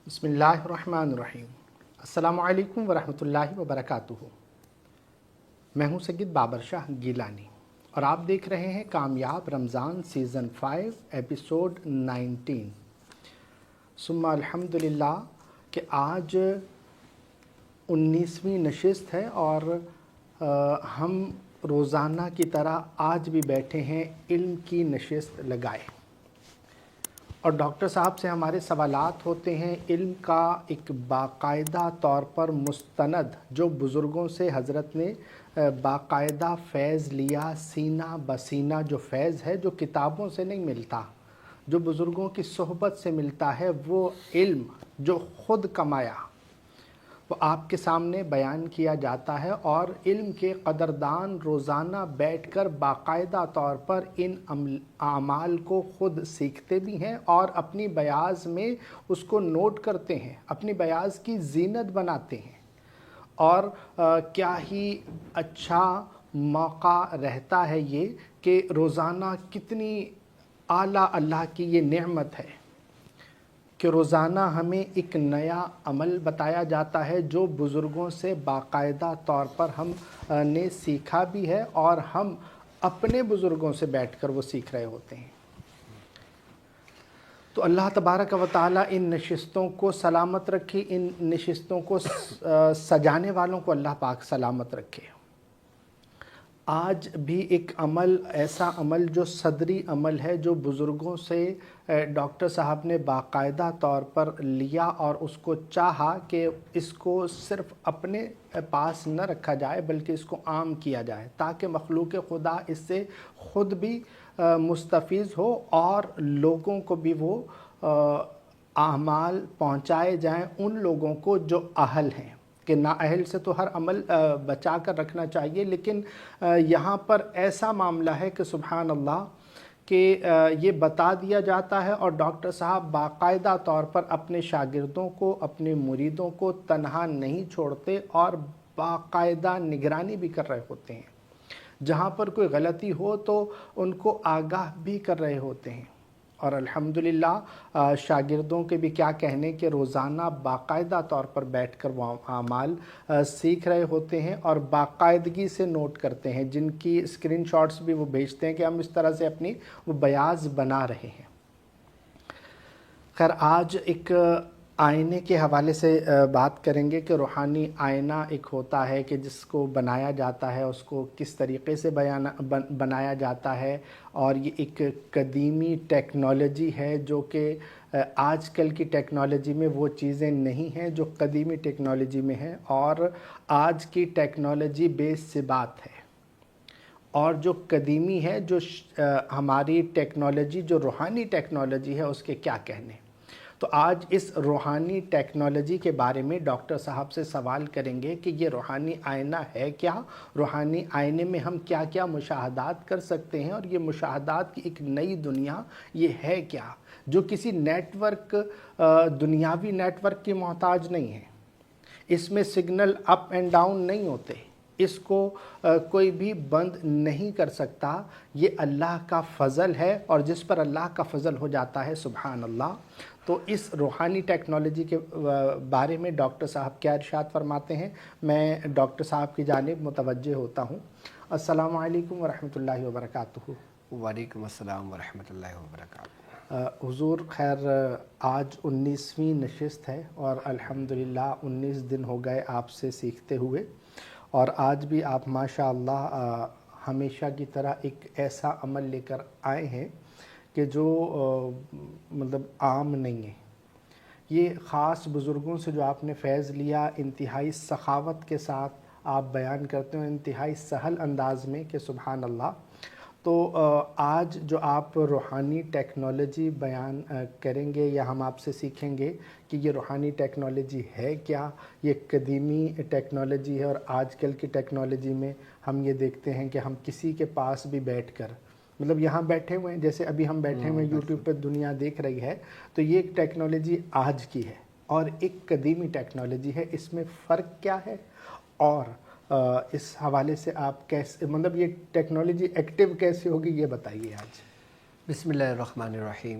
بسم اللہ الرحمن الرحیم۔ السلام علیکم ورحمۃ اللہ وبرکاتہ۔ میں ہوں سید بابر شاہ گیلانی اور آپ دیکھ رہے ہیں کامیاب رمضان سیزن 5 ایپیسوڈ 19۔ ثم الحمدللہ کہ آج 19ویں نشست ہے اور ہم روزانہ کی طرح آج بھی بیٹھے ہیں علم کی نشست لگائے، اور ڈاکٹر صاحب سے ہمارے سوالات ہوتے ہیں علم کا ایک باقاعدہ طور پر مستند، جو بزرگوں سے حضرت نے باقاعدہ فیض لیا، سینہ بسینہ جو فیض ہے، جو کتابوں سے نہیں ملتا، جو بزرگوں کی صحبت سے ملتا ہے، وہ علم جو خود کمایا وہ آپ کے سامنے بیان کیا جاتا ہے، اور علم کے قدردان روزانہ بیٹھ کر باقاعدہ طور پر ان اعمال کو خود سیکھتے بھی ہیں اور اپنی بیاض میں اس کو نوٹ کرتے ہیں، اپنی بیاض کی زینت بناتے ہیں۔ اور کیا ہی اچھا موقع رہتا ہے یہ کہ روزانہ کتنی اعلیٰ اللہ کی یہ نعمت ہے کہ روزانہ ہمیں ایک نیا عمل بتایا جاتا ہے جو بزرگوں سے باقاعدہ طور پر ہم نے سیکھا بھی ہے، اور ہم اپنے بزرگوں سے بیٹھ کر وہ سیکھ رہے ہوتے ہیں۔ تو اللہ تبارک و تعالیٰ ان نشستوں کو سلامت رکھے، ان نشستوں کو سجانے والوں کو اللہ پاک سلامت رکھے۔ آج بھی ایک عمل، ایسا عمل جو صدری عمل ہے، جو بزرگوں سے ڈاکٹر صاحب نے باقاعدہ طور پر لیا اور اس کو چاہا کہ اس کو صرف اپنے پاس نہ رکھا جائے بلکہ اس کو عام کیا جائے، تاکہ مخلوق خدا اس سے خود بھی مستفیض ہو اور لوگوں کو بھی وہ اعمال پہنچائے جائیں، ان لوگوں کو جو اہل ہیں، کہ نااہل سے تو ہر عمل بچا کر رکھنا چاہیے، لیکن یہاں پر ایسا معاملہ ہے کہ سبحان اللہ کہ یہ بتا دیا جاتا ہے، اور ڈاکٹر صاحب باقاعدہ طور پر اپنے شاگردوں کو، اپنے مریدوں کو تنہا نہیں چھوڑتے اور باقاعدہ نگرانی بھی کر رہے ہوتے ہیں۔ جہاں پر کوئی غلطی ہو تو ان کو آگاہ بھی کر رہے ہوتے ہیں، اور الحمدللہ شاگردوں کے بھی کیا کہنے کہ روزانہ باقاعدہ طور پر بیٹھ کر وہ اعمال سیکھ رہے ہوتے ہیں اور باقاعدگی سے نوٹ کرتے ہیں، جن کی اسکرین شاٹس بھی وہ بھیجتے ہیں کہ ہم اس طرح سے اپنی وہ بیاض بنا رہے ہیں۔ خیر، آج ایک آئینے کے حوالے سے بات کریں گے کہ روحانی آئینہ ایک ہوتا ہے کہ جس کو بنایا جاتا ہے، اس کو کس طریقے سے بنایا جاتا ہے، اور یہ ایک قدیمی ٹیکنالوجی ہے جو کہ آج کل کی ٹیکنالوجی میں وہ چیزیں نہیں ہیں جو قدیمی ٹیکنالوجی میں ہیں، اور آج کی ٹیکنالوجی بے ثبات ہے، اور جو قدیمی ہے، جو ہماری ٹیکنالوجی، جو روحانی ٹیکنالوجی ہے، اس کے کیا کہنے۔ تو آج اس روحانی ٹیکنالوجی کے بارے میں ڈاکٹر صاحب سے سوال کریں گے کہ یہ روحانی آئینہ ہے کیا، روحانی آئینے میں ہم کیا کیا مشاہدات کر سکتے ہیں، اور یہ مشاہدات کی ایک نئی دنیا یہ ہے کیا، جو کسی نیٹ ورک، دنیاوی نیٹ ورک کی محتاج نہیں ہے۔ اس میں سگنل اپ اینڈ ڈاؤن نہیں ہوتے، اس کو کوئی بھی بند نہیں کر سکتا، یہ اللہ کا فضل ہے، اور جس پر اللہ کا فضل ہو جاتا ہے سبحان اللہ۔ تو اس روحانی ٹیکنالوجی کے بارے میں ڈاکٹر صاحب کیا ارشاد فرماتے ہیں، میں ڈاکٹر صاحب کی جانب متوجہ ہوتا ہوں۔ السلام علیکم ورحمۃ اللہ وبرکاتہ۔ وعلیکم السلام ورحمۃ اللہ وبرکاتہ۔ حضور خیر، آج 19ویں نشست ہے اور الحمدللہ 19 دن ہو گئے آپ سے سیکھتے ہوئے، اور آج بھی آپ ماشاء اللہ ہمیشہ کی طرح ایک ایسا عمل لے کر آئے ہیں کہ جو مطلب عام نہیں ہے۔ یہ خاص بزرگوں سے جو آپ نے فیض لیا، انتہائی سخاوت کے ساتھ آپ بیان کرتے ہیں، انتہائی سہل انداز میں کہ سبحان اللہ۔ تو آج جو آپ روحانی ٹیکنالوجی بیان کریں گے یا ہم آپ سے سیکھیں گے کہ یہ روحانی ٹیکنالوجی ہے کیا، یہ قدیمی ٹیکنالوجی ہے، اور آج کل کی ٹیکنالوجی میں ہم یہ دیکھتے ہیں کہ ہم کسی کے پاس بھی بیٹھ کر، مطلب یہاں بیٹھے ہوئے ہیں، جیسے ابھی ہم بیٹھے ہوئے ہیں یوٹیوب پہ دنیا دیکھ رہی ہے، تو یہ ایک ٹیکنالوجی آج کی ہے اور ایک قدیمی ٹیکنالوجی ہے۔ اس میں فرق کیا ہے، اور اس حوالے سے آپ کیسے، مطلب یہ ٹیکنالوجی ایکٹیو کیسے ہوگی، یہ بتائیے آج۔ بسم اللہ الرحمن الرحیم۔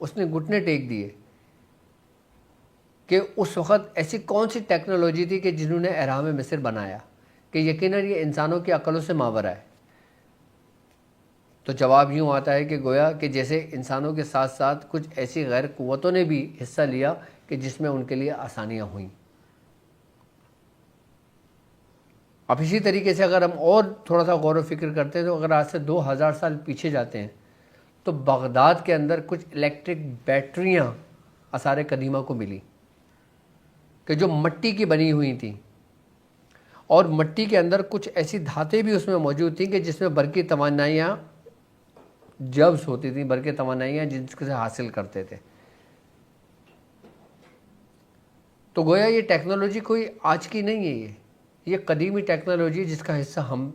اس نے گھٹنے ٹیک دیے کہ اس وقت ایسی کون سی ٹیکنالوجی تھی کہ جنہوں نے اہرام مصر بنایا کہ یقیناً یہ انسانوں کی عقلوں سے ماورا ہے. تو جواب یوں آتا ہے کہ گویا کہ جیسے انسانوں کے ساتھ ساتھ کچھ ایسی غیر قوتوں نے بھی حصہ لیا کہ جس میں ان کے لیے آسانیاں ہوئیں. اب اسی طریقے سے اگر ہم اور تھوڑا سا غور و فکر کرتے ہیں تو اگر آج سے 2000 سال پیچھے جاتے ہیں تو بغداد کے اندر کچھ الیکٹرک بیٹریاں آثار قدیمہ کو ملی کہ جو مٹی کی بنی ہوئی تھیں، اور مٹی کے اندر کچھ ایسی دھاتیں بھی اس میں موجود تھیں کہ جس میں برقی توانائیاں جبس ہوتی تھیں، برقی توانائیاں جن سے حاصل کرتے تھے. تو گویا یہ ٹیکنالوجی کوئی آج کی نہیں ہے، یہ قدیمی ٹیکنالوجی جس کا حصہ ہم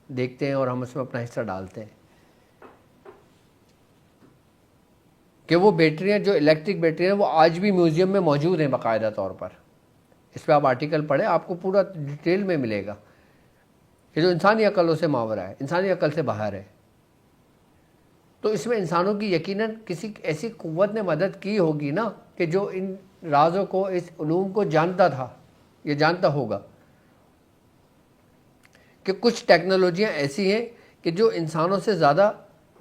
دیکھتے ہیں اور ہم اس میں اپنا حصہ ڈالتے ہیں. کہ وہ بیٹریاں جو الیکٹرک بیٹریاں وہ آج بھی میوزیم میں موجود ہیں باقاعدہ طور پر. اس پہ آپ آرٹیکل پڑھیں، آپ کو پورا ڈیٹیل میں ملے گا کہ جو انسانی عقلوں سے ماورا ہے، انسانی عقل سے باہر ہے. تو اس میں انسانوں کی یقیناً کسی ایسی قوت نے مدد کی ہوگی نا کہ جو ان رازوں کو، اس علوم کو جانتا تھا یا جانتا ہوگا. کہ کچھ ٹیکنالوجیاں ایسی ہیں کہ جو انسانوں سے زیادہ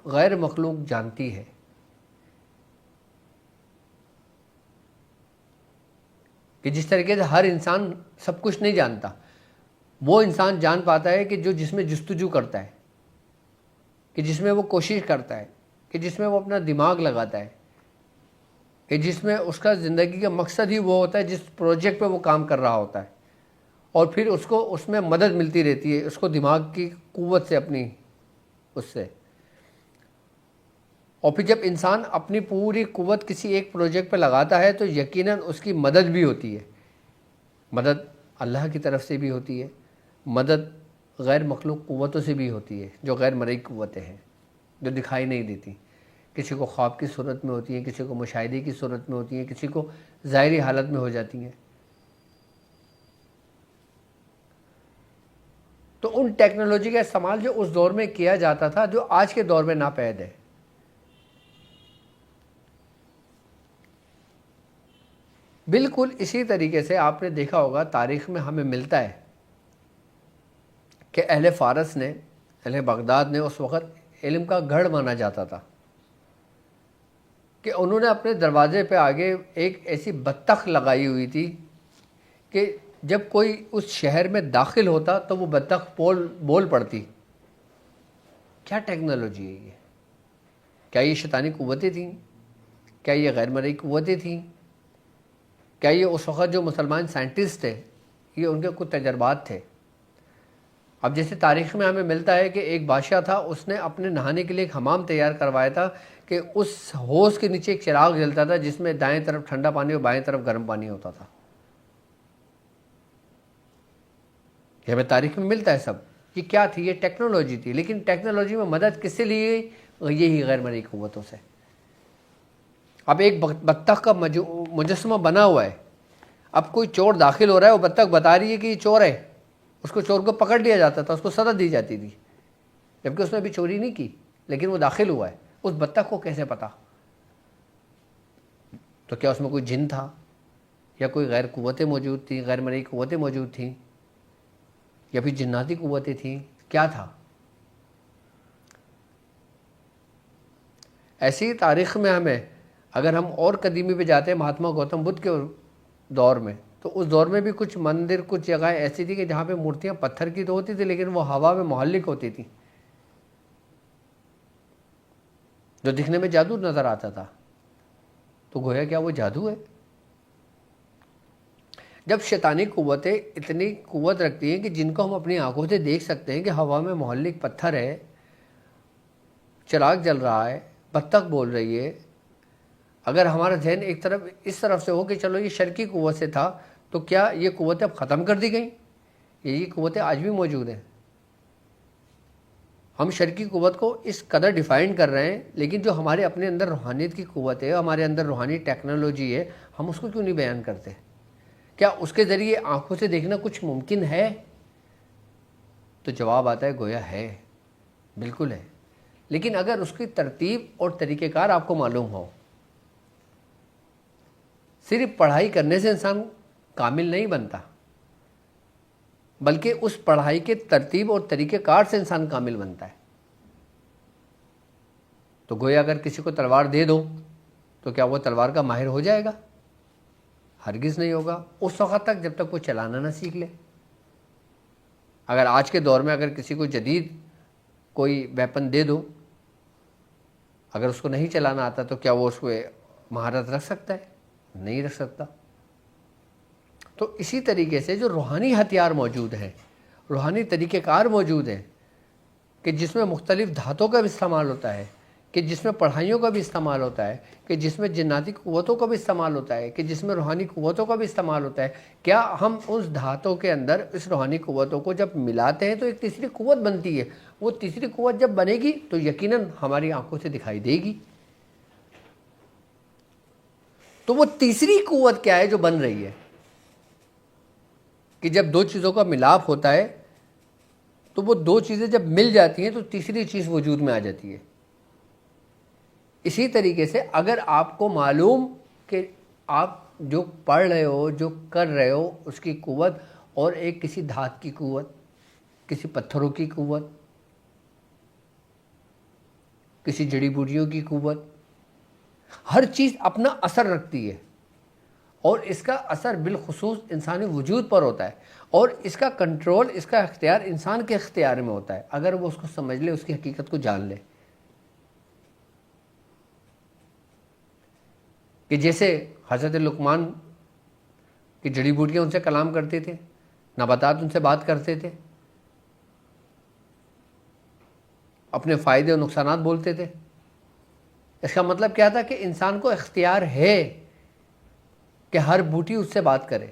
غیر مخلوق جانتی ہے. کہ جس طریقے سے ہر انسان سب کچھ نہیں جانتا، وہ انسان جان پاتا ہے کہ جو جس میں جستجو کرتا ہے، کہ جس میں وہ کوشش کرتا ہے، کہ جس میں وہ اپنا دماغ لگاتا ہے، کہ جس میں اس کا زندگی کا مقصد ہی وہ ہوتا ہے جس پروجیکٹ پہ وہ کام کر رہا ہوتا ہے، اور پھر اس کو اس میں مدد ملتی رہتی ہے اس کو دماغ کی قوت سے، اپنی اس سے. اور پھر جب انسان اپنی پوری قوت کسی ایک پروجیکٹ پہ لگاتا ہے تو یقیناً اس کی مدد بھی ہوتی ہے. مدد اللہ کی طرف سے بھی ہوتی ہے، مدد غیر مخلوق قوتوں سے بھی ہوتی ہے جو غیر مرئی قوتیں ہیں، جو دکھائی نہیں دیتی. کسی کو خواب کی صورت میں ہوتی ہیں، کسی کو مشاہدے کی صورت میں ہوتی ہیں، کسی کو ظاہری حالت میں ہو جاتی ہیں. تو ان ٹیکنالوجی کا استعمال جو اس دور میں کیا جاتا تھا جو آج کے دور میں ناپید ہے. بالکل اسی طریقے سے آپ نے دیکھا ہوگا تاریخ میں ہمیں ملتا ہے کہ اہل فارس نے، اہل بغداد نے اس وقت علم کا گڑھ مانا جاتا تھا کہ انہوں نے اپنے دروازے پہ آگے ایک ایسی بطخ لگائی ہوئی تھی کہ جب کوئی اس شہر میں داخل ہوتا تو وہ بطخ بول پڑتی. کیا ٹیکنالوجی ہے یہ؟ کیا یہ شیطانی قوتیں تھیں؟ کیا یہ غیر مرئی قوتیں تھیں؟ کیا یہ اس وقت جو مسلمان سائنٹسٹ تھے یہ ان کے کچھ تجربات تھے؟ اب جیسے تاریخ میں ہمیں ملتا ہے کہ ایک بادشاہ تھا، اس نے اپنے نہانے کے لیے ایک حمام تیار کروایا تھا کہ اس حوض کے نیچے ایک چراغ جلتا تھا جس میں دائیں طرف ٹھنڈا پانی اور بائیں طرف گرم پانی ہوتا تھا. یہ ہمیں تاریخ میں ملتا ہے سب. یہ کیا تھی؟ یہ ٹیکنالوجی تھی. لیکن ٹیکنالوجی میں مدد کس سے لی گئی؟ یہی غیر مرئی قوتوں سے. اب ایک بطخ کا مجسمہ بنا ہوا ہے، اب کوئی چور داخل ہو رہا ہے، وہ بطخ بتا رہی ہے کہ یہ چور ہے، اس کو چور کو پکڑ لیا جاتا تھا، اس کو سزا دی جاتی تھی، جبکہ اس نے ابھی چوری نہیں کی لیکن وہ داخل ہوا ہے. اس بطخ کو کیسے پتا؟ تو کیا اس میں کوئی جن تھا یا کوئی غیر قوتیں موجود تھیں، غیر مرئی قوتیں موجود تھیں، یا پھر جناتی قوتیں تھیں؟ کیا تھا؟ ایسی تاریخ میں ہمیں اگر ہم اور قدیمی پہ جاتے ہیں مہاتما گوتم بدھ کے دور میں، تو اس دور میں بھی کچھ مندر، کچھ جگہیں ایسی تھی کہ جہاں پہ مورتیاں پتھر کی تو ہوتی تھی لیکن وہ ہوا میں محلق ہوتی تھی، جو دکھنے میں جادو نظر آتا تھا. تو گویا کیا وہ جادو ہے؟ جب شیطانی قوتیں اتنی قوت رکھتی ہیں کہ جن کو ہم اپنی آنکھوں سے دیکھ سکتے ہیں کہ ہوا میں محلق پتھر ہے، چراغ جل رہا ہے، بطخ بول رہی ہے، اگر ہمارا ذہن ایک طرف اس طرف سے ہو کہ چلو یہ شرکی قوت سے تھا، تو کیا یہ قوتیں اب ختم کر دی گئیں؟ یہ قوتیں آج بھی موجود ہیں. ہم شرکی قوت کو اس قدر ڈیفائن کر رہے ہیں، لیکن جو ہمارے اپنے اندر روحانیت کی قوت ہے، ہمارے اندر روحانی ٹیکنالوجی ہے، ہم اس کو کیوں نہیں بیان کرتے؟ کیا اس کے ذریعے آنکھوں سے دیکھنا کچھ ممکن ہے؟ تو جواب آتا ہے گویا ہے، بالکل ہے. لیکن اگر اس کی ترتیب اور طریقہ کار آپ کو معلوم ہو. صرف پڑھائی کرنے سے انسان کامل نہیں بنتا، بلکہ اس پڑھائی کے ترتیب اور طریقہ کار سے انسان کامل بنتا ہے. تو گویا اگر کسی کو تلوار دے دو تو کیا وہ تلوار کا ماہر ہو جائے گا؟ ہرگز نہیں ہوگا، اس وقت تک جب تک وہ چلانا نہ سیکھ لے. اگر آج کے دور میں اگر کسی کو جدید کوئی ویپن دے دو، اگر اس کو نہیں چلانا آتا تو کیا وہ اس کو مہارت رکھ سکتا ہے؟ نہیں رکھ سکتا. تو اسی طریقے سے جو روحانی ہتھیار موجود ہیں، روحانی طریقہ کار موجود ہیں کہ جس میں مختلف دھاتوں کا بھی استعمال ہوتا ہے، کہ جس میں پڑھائیوں کا بھی استعمال ہوتا ہے، کہ جس میں جناتی قوتوں کا بھی استعمال ہوتا ہے، کہ جس میں روحانی قوتوں کا بھی استعمال ہوتا ہے، کیا ہم اس دھاتوں کے اندر اس روحانی قوتوں کو جب ملاتے ہیں تو ایک تیسری قوت بنتی ہے. وہ تیسری قوت جب بنے گی تو یقیناً ہماری آنکھوں سے دکھائی دے گی. تو وہ تیسری قوت کیا ہے جو بن رہی ہے؟ کہ جب دو چیزوں کا ملاپ ہوتا ہے تو وہ دو چیزیں جب مل جاتی ہیں تو تیسری چیز وجود میں آ جاتی ہے. اسی طریقے سے اگر آپ کو معلوم کہ آپ جو پڑھ رہے ہو، جو کر رہے ہو، اس کی قوت اور ایک کسی دھات کی قوت، کسی پتھروں کی قوت، کسی جڑی بوٹیوں کی قوت، ہر چیز اپنا اثر رکھتی ہے اور اس کا اثر بالخصوص انسانی وجود پر ہوتا ہے اور اس کا کنٹرول، اس کا اختیار انسان کے اختیار میں ہوتا ہے اگر وہ اس کو سمجھ لے، اس کی حقیقت کو جان لے. کہ جیسے حضرت لقمان کی جڑی بوٹیاں ان سے کلام کرتے تھے، نباتات ان سے بات کرتے تھے، اپنے فائدے اور نقصانات بولتے تھے. اس کا مطلب کیا تھا کہ انسان کو اختیار ہے کہ ہر بوٹی اس سے بات کرے.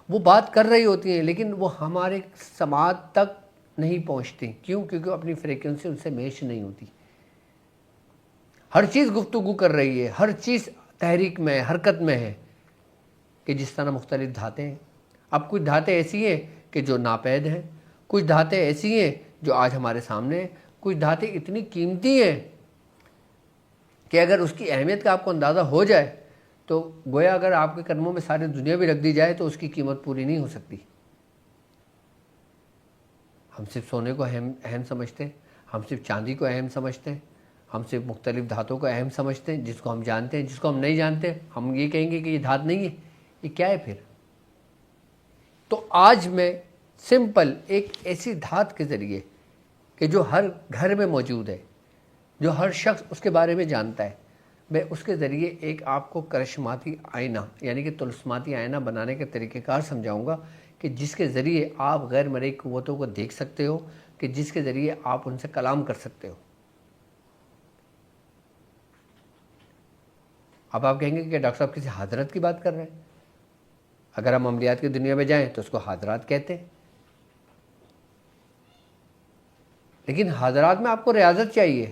وہ بات کر رہی ہوتی ہیں لیکن وہ ہمارے سماعت تک نہیں پہنچتی. کیوں؟ کیونکہ وہ اپنی فریکوینسی ان سے میچ نہیں ہوتی. ہر چیز گفتگو کر رہی ہے، ہر چیز تحریک میں، حرکت میں ہے. کہ جس طرح مختلف دھاتیں ہیں. اب کچھ دھاتیں ایسی ہیں کہ جو ناپید ہیں، کچھ دھاتیں ایسی ہیں جو آج ہمارے سامنے ہیں، کچھ دھاتیں اتنی قیمتی ہیں کہ اگر اس کی اہمیت کا آپ کو اندازہ ہو جائے تو گویا اگر آپ کے قدموں میں ساری دنیا بھی رکھ دی جائے تو اس کی قیمت پوری نہیں ہو سکتی. ہم صرف سونے کو اہم سمجھتے ہیں، ہم صرف چاندی کو اہم سمجھتے ہیں، ہم صرف مختلف دھاتوں کو اہم سمجھتے ہیں. جس کو ہم جانتے ہیں، جس کو ہم نہیں جانتے، ہم یہ کہیں گے کہ یہ دھات نہیں ہے. یہ کیا ہے پھر؟ تو آج میں سمپل ایک ایسی دھات کے ذریعے کہ جو ہر گھر میں موجود ہے، جو ہر شخص اس کے بارے میں جانتا ہے، میں اس کے ذریعے ایک آپ کو کرشماتی آئینہ یعنی کہ طلسماتی آئینہ بنانے کے طریقہ کار سمجھاؤں گا کہ جس کے ذریعے آپ غیر مرئی قوتوں کو دیکھ سکتے ہو، کہ جس کے ذریعے آپ ان سے کلام کر سکتے ہو. اب آپ کہیں گے کہ ڈاکٹر صاحب کسی حضرت کی بات کر رہے ہیں. اگر ہم عملیات کی دنیا میں جائیں تو اس کو حضرات کہتے ہیں، لیکن حضرات میں آپ کو ریاضت چاہیے،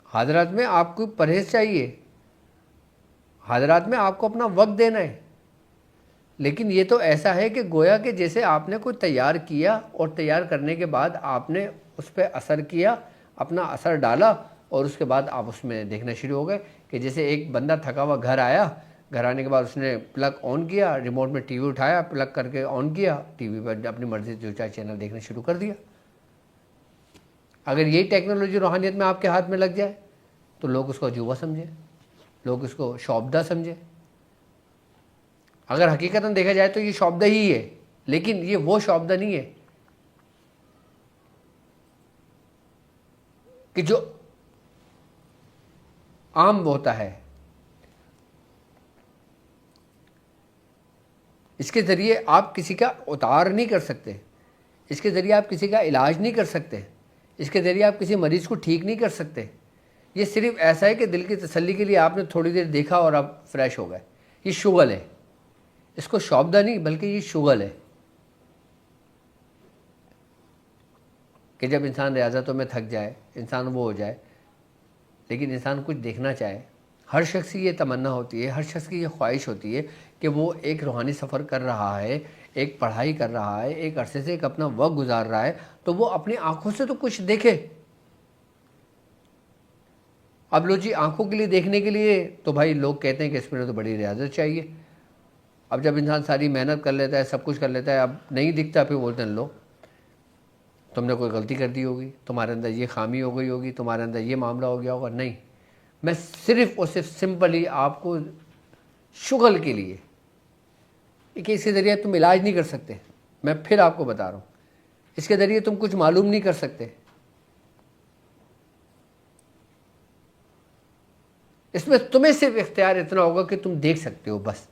حضرات میں آپ کو پرہیز چاہیے، حضرات میں آپ کو اپنا وقت دینا ہے. لیکن یہ تو ایسا ہے کہ گویا کہ جیسے آپ نے کوئی تیار کیا اور تیار کرنے کے بعد آپ نے اس پہ اثر کیا، اپنا اثر ڈالا اور اس کے بعد آپ اس میں دیکھنا شروع ہو گئے. کہ جیسے ایک بندہ تھکا ہوا گھر آیا، گھر آنے کے بعد اس نے پلگ آن کیا، ریموٹ میں ٹی وی اٹھایا، پلگ کر کے آن کیا، ٹی وی پر اپنی مرضی سے جو چاہے چینل دیکھنا شروع کر دیا. اگر یہی ٹیکنالوجی روحانیت میں آپ کے ہاتھ میں لگ جائے تو لوگ اس کو عجوبہ سمجھیں، لوگ اس کو شوبدہ سمجھیں. اگر حقیقتاً دیکھا جائے تو یہ شوبدہ ہی ہے، لیکن یہ وہ شوبدہ نہیں ہے کہ جو عام ہوتا ہے. اس کے ذریعے آپ کسی کا اتار نہیں کر سکتے، اس کے ذریعے آپ کسی کا علاج نہیں کر سکتے، اس کے ذریعے آپ کسی مریض کو ٹھیک نہیں کر سکتے. یہ صرف ایسا ہے کہ دل کی تسلی کے لیے آپ نے تھوڑی دیر دیکھا اور آپ فریش ہو گئے. یہ شغل ہے، اس کو شوبدہ نہیں بلکہ یہ شغل ہے. کہ جب انسان ریاضتوں میں تھک جائے، انسان وہ ہو جائے، لیکن انسان کچھ دیکھنا چاہے. ہر شخص کی یہ تمنا ہوتی ہے، ہر شخص کی یہ خواہش ہوتی ہے کہ وہ ایک روحانی سفر کر رہا ہے، ایک پڑھائی کر رہا ہے، ایک عرصے سے ایک اپنا وقت گزار رہا ہے، تو وہ اپنی آنکھوں سے تو کچھ دیکھے. اب لو جی آنکھوں کے لیے دیکھنے کے لیے تو بھائی لوگ کہتے ہیں کہ اس میں تو بڑی ریاضت چاہیے. اب جب انسان ساری محنت کر لیتا ہے، سب کچھ کر لیتا ہے، اب نہیں دکھتا، پھر بولتے ہیں لو تم نے کوئی غلطی کر دی ہوگی، تمہارے اندر یہ خامی ہو گئی ہوگی، تمہارے اندر یہ معاملہ ہو گیا ہوگا. نہیں، میں صرف اور صرف سمپلی آپ کو شغل کے لیے کہ اس کے ذریعے تم علاج نہیں کر سکتے. میں پھر آپ کو بتا رہا ہوں، اس کے ذریعے تم کچھ معلوم نہیں کر سکتے. اس میں تمہیں صرف اختیار اتنا ہوگا کہ تم دیکھ سکتے ہو بس.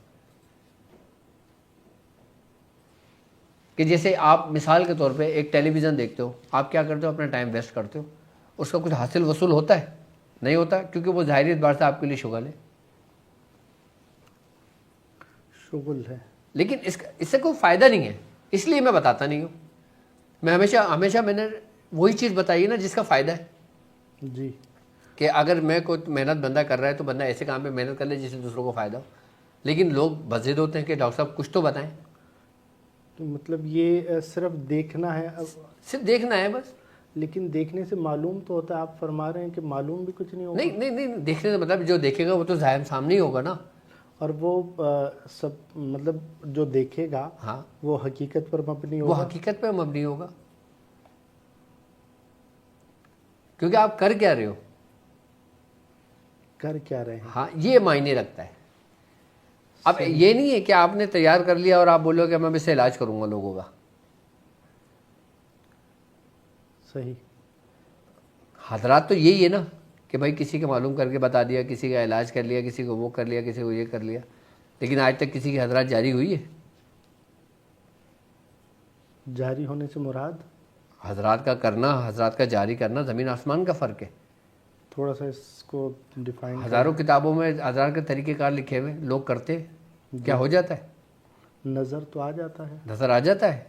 کہ جیسے آپ مثال کے طور پہ ایک ٹیلی ویژن دیکھتے ہو، آپ کیا کرتے ہو؟ اپنا ٹائم ویسٹ کرتے ہو. اس کا کچھ حاصل وصول ہوتا ہے؟ نہیں ہوتا، کیونکہ وہ ظاہری اعتبار سے آپ کے لیے شغل ہے. شغل ہے، لیکن اس سے کوئی فائدہ نہیں ہے، اس لیے میں بتاتا نہیں ہوں. میں ہمیشہ میں نے وہی چیز بتائی ہے نا جس کا فائدہ ہے. جی. کہ اگر میں کوئی محنت بندہ کر رہا ہے تو بندہ ایسے کام پہ محنت کر لے جس سے دوسروں کو فائدہ ہو. لیکن لوگ بزد ہوتے ہیں کہ ڈاکٹر صاحب کچھ تو بتائیں. تو مطلب یہ صرف دیکھنا ہے، صرف دیکھنا ہے بس. لیکن دیکھنے سے معلوم تو ہوتا ہے. آپ فرما رہے ہیں کہ معلوم بھی کچھ نہیں ہوگا. نہیں، دیکھنے سے مطلب جو دیکھے گا وہ تو ظاہر سامنے ہی ہوگا نا. اور وہ سب مطلب جو دیکھے گا ہاں، وہ حقیقت پر مبنی وہ ہوگا. حقیقت پہ مبنی ہوگا. کیونکہ آپ کر کیا رہے ہو، کر کیا رہے ہیں. ہاں یہ معنی رکھتا ہے. اب یہ نہیں ہے کہ آپ نے تیار کر لیا اور آپ بولو کہ میں اس سے علاج کروں گا لوگوں کا. صحیح. حضرات تو یہی ہے نا کہ بھائی کسی کا معلوم کر کے بتا دیا، کسی کا علاج کر لیا، کسی کو وہ کر لیا، کسی کو یہ کر لیا. لیکن آج تک کسی کی حضرات جاری ہوئی ہے؟ جاری ہونے سے مراد حضرات کا کرنا، حضرات کا جاری کرنا زمین آسمان کا فرق ہے. تھوڑا سا اس کو ڈیفائن ہزاروں کتابوں میں حضرات کے طریقہ کار لکھے ہوئے، لوگ کرتے کیا ہو جاتا ہے؟ نظر تو آ جاتا ہے. نظر آ جاتا ہے.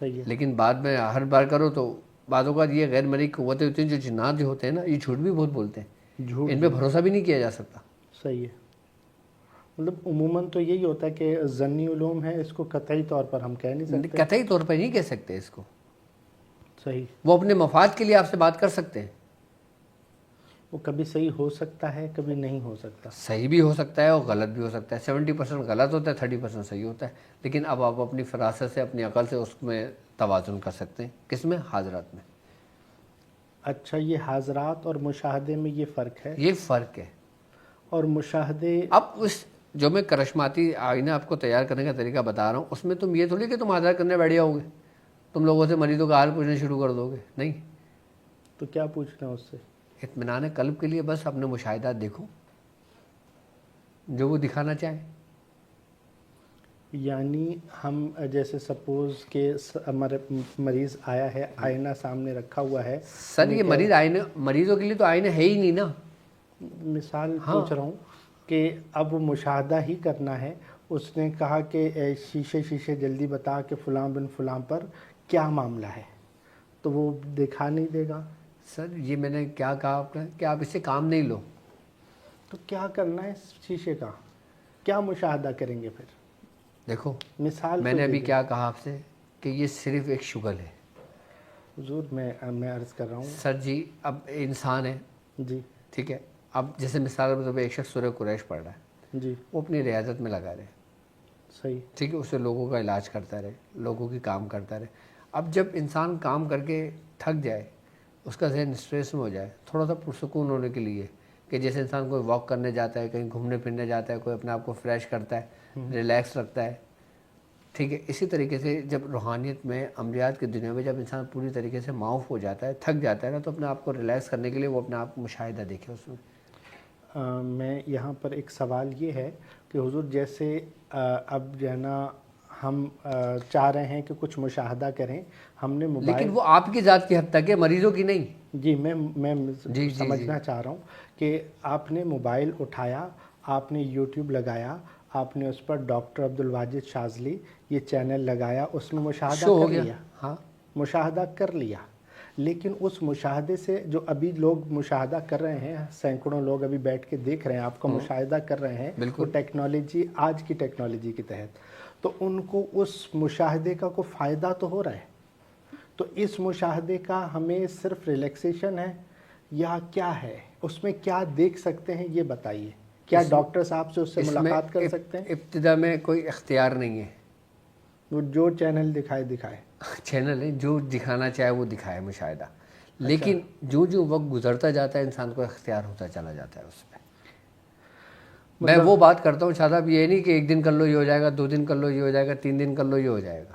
صحیح ہے. لیکن بعد میں ہر بار کرو تو بعض اوقات یہ غیر مرئی قوتیں ہوتی ہیں، جو جنات جو ہوتے ہیں نا، یہ جھوٹ بھی بہت بولتے ہیں. جھوٹ ان پہ بھروسہ بھی نہیں کیا جا سکتا. صحیح ہے. مطلب عموماً تو یہی ہوتا ہے کہ ظنی علوم ہے، اس کو قطعی طور پر ہم کہہ نہیں سکتے. قطعی طور پر نہیں کہہ سکتے اس کو. صحیح. وہ اپنے مفاد کے لیے آپ سے بات کر سکتے ہیں. وہ کبھی صحیح ہو سکتا ہے، کبھی نہیں ہو سکتا. صحیح بھی ہو سکتا ہے اور غلط بھی ہو سکتا ہے. 70% غلط ہوتا ہے، 30% صحیح ہوتا ہے. لیکن اب آپ اپنی فراست سے، اپنی عقل سے اس میں توازن کر سکتے ہیں. کس میں؟ حاضرات میں. اچھا، یہ حاضرات اور مشاہدے میں یہ فرق ہے. یہ فرق ہے. اور مشاہدے اب اس جو میں کرشماتی آئینہ آپ کو تیار کرنے کا طریقہ بتا رہا ہوں، اس میں تم یہ تھوڑی کہ تم حاضر کرنے بیٹھ جاؤ گے، تم لوگوں سے مریضوں کا حال پوچھنا شروع کر دو گے. نہیں. تو کیا پوچھنا ہے اس سے؟ اطمینان قلب کے لیے بس اپنے مشاہدات دیکھو جو وہ دکھانا چاہیں. یعنی ہم جیسے سپوز کہ ہمارے مریض آیا ہے، آئینہ سامنے رکھا ہوا ہے. سر یہ مریض آئینہ، مریضوں کے لیے تو آئینہ ہے ہی نہیں نا. مثال پوچھ رہا ہوں کہ اب وہ مشاہدہ ہی کرنا ہے. اس نے کہا کہ شیشے جلدی بتا کہ فلاں بن فلاں پر کیا معاملہ ہے، تو وہ دکھا نہیں دے گا. سر یہ میں نے کیا کہا آپ نے کہ آپ اس سے کام نہیں لو. تو کیا کرنا ہے شیشے کا؟ کیا مشاہدہ کریں گے پھر؟ دیکھو مثال میں نے ابھی کیا کہا آپ سے کہ یہ صرف ایک شغل ہے. حضور میں عرض کر رہا ہوں. سر جی اب انسان ہے، جی ٹھیک ہے. اب جیسے مثال کے طور پہ ایک شخص سورہ قریش پڑھ رہا ہے، جی وہ اپنی ریاضت میں لگا رہے، صحیح. ٹھیک ہے. اسے لوگوں کا علاج کرتا رہے، لوگوں کی کام کرتا رہے. اب جب انسان کام کر کے تھک جائے، اس کا ذہن اسٹریس میں ہو جائے، تھوڑا سا پرسکون ہونے کے لیے، کہ جیسے انسان کوئی واک کرنے جاتا ہے، کہیں گھومنے پھرنے جاتا ہے، کوئی اپنے آپ کو فریش کرتا ہے، ریلیکس رکھتا ہے، ٹھیک ہے. اسی طریقے سے جب روحانیت میں، عملیات کی دنیا میں جب انسان پوری طریقے سے معاف ہو جاتا ہے، تھک جاتا ہے نا، تو اپنے آپ کو ریلیکس کرنے کے لیے وہ اپنے آپ کو مشاہدہ دیکھے اس میں. میں یہاں پر ایک سوال یہ ہے کہ حضور جیسے اب جو ہے نا ہم چاہ رہے ہیں کہ کچھ مشاہدہ کریں، ہم نے موبائل، لیکن وہ آپ کی ذات کی حد تک ہے، مریضوں کی نہیں. جی میں سمجھنا چاہ رہا ہوں کہ آپ نے موبائل اٹھایا، آپ نے یوٹیوب لگایا، آپ نے اس پر ڈاکٹر عبدالواجد شاذلی یہ چینل لگایا، اس میں مشاہدہ کر لیا. ہاں مشاہدہ کر لیا. لیکن اس مشاہدے سے جو ابھی لوگ مشاہدہ کر رہے ہیں، سینکڑوں لوگ ابھی بیٹھ کے دیکھ رہے ہیں، آپ کا مشاہدہ کر رہے ہیں، وہ ٹیکنالوجی، آج کی ٹیکنالوجی کے تحت. تو ان کو اس مشاہدے کا کوئی فائدہ تو ہو رہا ہے. تو اس مشاہدے کا ہمیں صرف ریلیکسیشن ہے یا کیا ہے؟ اس میں کیا دیکھ سکتے ہیں یہ بتائیے. کیا ڈاکٹر صاحب سے اس سے ملاقات کر سکتے ہیں؟ ابتدا میں کوئی اختیار نہیں ہے. وہ جو چینل دکھائے چینل ہے، جو دکھانا چاہے وہ دکھائے مشاہدہ. لیکن جو وقت گزرتا جاتا ہے انسان کو اختیار ہوتا چلا جاتا ہے اس پہ. میں وہ بات کرتا ہوں شاہ صاحب، یہ نہیں کہ ایک دن کر لو یہ ہو جائے گا، 2 دن کر لو یہ ہو جائے گا، 3 دن کر لو یہ ہو جائے گا.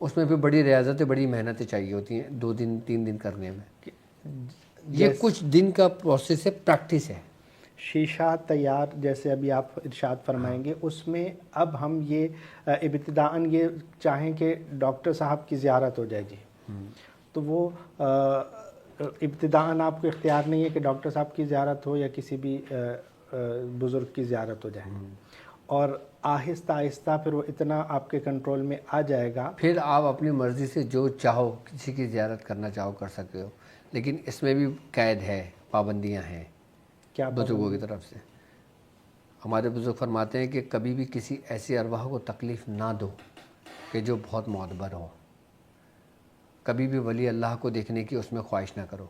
اس میں بھی بڑی ریاضتیں، بڑی محنتیں چاہیے ہوتی ہیں 2 دن 3 دن کرنے میں. یہ کچھ دن کا پروسیس ہے، پریکٹس ہے. شیشہ تیار جیسے ابھی آپ ارشاد فرمائیں گے، اس میں اب ہم یہ ابتداءً یہ چاہیں کہ ڈاکٹر صاحب کی زیارت ہو جائے جی، تو وہ ابتداءً آپ کو اختیار نہیں ہے کہ ڈاکٹر صاحب کی زیارت ہو یا کسی بھی بزرگ کی زیارت ہو جائے، اور آہستہ آہستہ پھر وہ اتنا آپ کے کنٹرول میں آ جائے گا. پھر آپ اپنی مرضی سے جو چاہو کسی کی زیارت کرنا چاہو کر سکتے ہو. لیکن اس میں بھی قید ہے، پابندیاں ہیں کیا بزرگوں کی طرف سے. ہمارے بزرگ فرماتے ہیں کہ کبھی بھی کسی ایسی ارواح کو تکلیف نہ دو کہ جو بہت معتبر ہو. کبھی بھی ولی اللہ کو دیکھنے کی اس میں خواہش نہ کرو.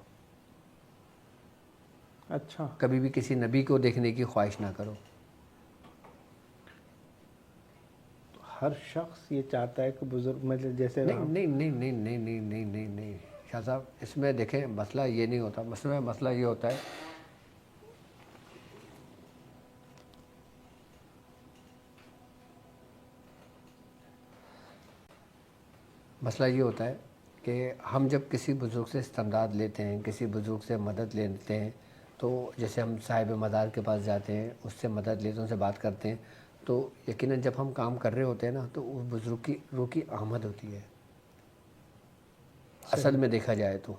اچھا. کبھی بھی کسی نبی کو دیکھنے کی خواہش نہ کرو. ہر شخص یہ چاہتا ہے کہ بزرگ مطلب جیسے نہیں شاہ صاحب، اس میں دیکھیں مسئلہ یہ نہیں ہوتا. مسئلہ یہ ہوتا ہے کہ ہم جب کسی بزرگ سے استمداد لیتے ہیں، کسی بزرگ سے مدد لیتے ہیں، تو جیسے ہم صاحب مزار کے پاس جاتے ہیں، اس سے مدد لیتے ہیں، ان سے بات کرتے ہیں، تو یقیناً جب ہم کام کر رہے ہوتے ہیں نا تو اس بزرگ کی روح کی آمد ہوتی ہے. اصل میں دیکھا جائے تو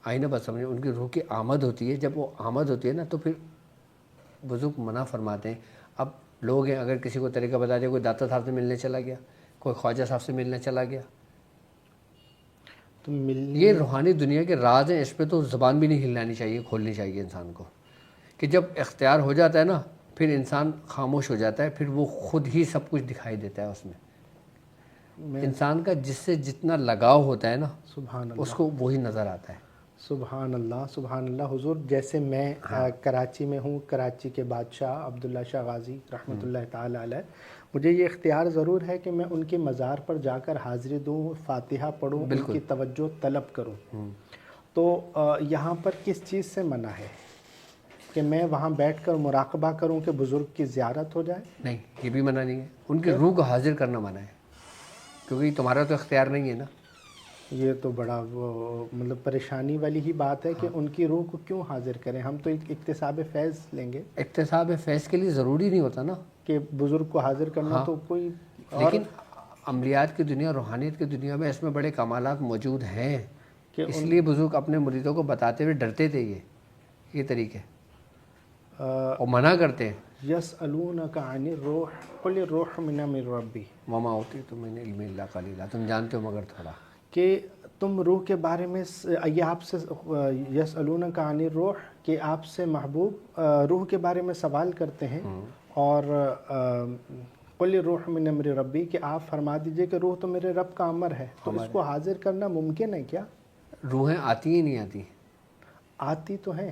آئینہ بات سمجھیں، ان کی روح کی آمد ہوتی ہے. جب وہ آمد ہوتی ہے نا تو پھر بزرگ منع فرماتے ہیں. اب لوگ ہیں، اگر کسی کو طریقہ بتا دیا، کوئی داتا صاحب سے ملنے چلا گیا، کوئی خواجہ صاحب سے ملنے چلا گیا، تو یہ روحانی دنیا کے راز ہیں. اس پہ تو زبان بھی نہیں ہلانی چاہیے، کھولنی چاہیے انسان کو. کہ جب اختیار ہو جاتا ہے نا پھر انسان خاموش ہو جاتا ہے، پھر وہ خود ہی سب کچھ دکھائی دیتا ہے. اس میں انسان کا جس سے جتنا لگاؤ ہوتا ہے نا سبحان اس اللہ، کو وہی نظر آتا ہے. سبحان اللہ، سبحان اللہ. حضور جیسے میں کراچی میں ہوں، کراچی کے بادشاہ عبداللہ شاہ غازی رحمۃ اللہ تعالی علیہ، مجھے یہ اختیار ضرور ہے کہ میں ان کے مزار پر جا کر حاضری دوں، فاتحہ پڑھوں، ان کی توجہ طلب کروں. تو یہاں پر کس چیز سے منع ہے کہ میں وہاں بیٹھ کر مراقبہ کروں کہ بزرگ کی زیارت ہو جائے؟ نہیں، یہ بھی منع نہیں ہے. ان کی روح کو حاضر کرنا منع ہے، کیونکہ تمہارا تو اختیار نہیں ہے نا. یہ تو بڑا مطلب پریشانی والی ہی بات ہے کہ ان کی روح کو کیوں حاضر کریں؟ ہم تو ایک اکتساب فیض لیں گے. اکتساب فیض کے لیے ضروری نہیں ہوتا نا کہ بزرگ کو حاضر کرنا تو کوئی لیکن عملیات کی دنیا، روحانیت کی دنیا میں اس میں بڑے کمالات موجود ہیں. اس لیے بزرگ اپنے مریدوں کو بتاتے ہوئے ڈرتے تھے. یہ طریقے اور منع کرتے ہیں. یسألونک عن الروح قل الروح من امر ربی وما اوتیتم من العلم الا قلیلا. تم جانتے ہو مگر تھوڑا. کہ تم روح کے بارے میں یہ آپ سے یسألونک عن الروح کہ آپ سے محبوب روح کے بارے میں سوال کرتے ہیں، اور قل الروح من امر ربی کہ آپ فرما دیجئے کہ روح تو میرے رب کا امر ہے. تو اس کو حاضر کرنا ممکن ہے کیا؟ روحیں آتی ہی نہیں آتی. آتی تو ہیں،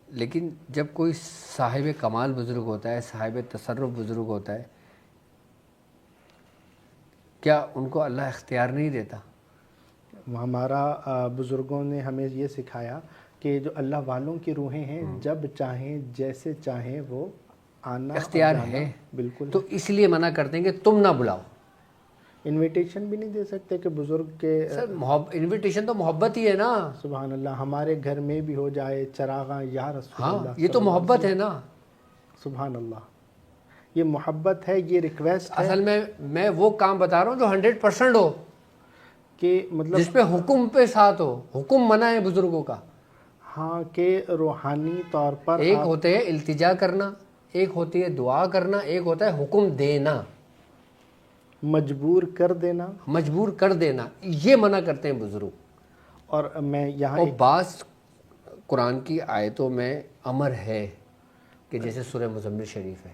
لیکن جب کوئی صاحب کمال بزرگ ہوتا ہے، صاحب تصرف بزرگ ہوتا ہے، کیا ان کو اللہ اختیار نہیں دیتا؟ ہمارا بزرگوں نے ہمیں یہ سکھایا کہ جو اللہ والوں کی روحیں ہیں جب چاہیں جیسے چاہیں وہ آنا اختیار اور جانا. ہے. بالکل. تو اس لیے منع کرتے ہیں کہ تم نہ بلاؤ. انویٹیشن بھی نہیں دے سکتے کہ بزرگ کے سر انویٹیشن تو محبت ہی ہے نا. سبحان اللہ، ہمارے گھر میں بھی ہو جائے چراغاں یا رسول اللہ. یہ تو محبت ہے نا. سبحان اللہ، یہ محبت ہے، یہ ریکویسٹ ہے. اصل میں وہ کام بتا رہا ہوں جو 100% ہو، کہ مطلب جس پہ حکم پہ ساتھ ہو. حکم منع ہے بزرگوں کا. ہاں، کہ روحانی طور پر ایک ہوتے ہے التجا کرنا، ایک ہوتی ہے دعا کرنا، ایک ہوتا ہے حکم دینا، مجبور کر دینا. مجبور کر دینا. یہ منع کرتے ہیں بزرگ. اور میں یہاں اور بعض قرآن کی آیتوں میں امر ہے کہ جیسے سورہ مزمل شریف ہے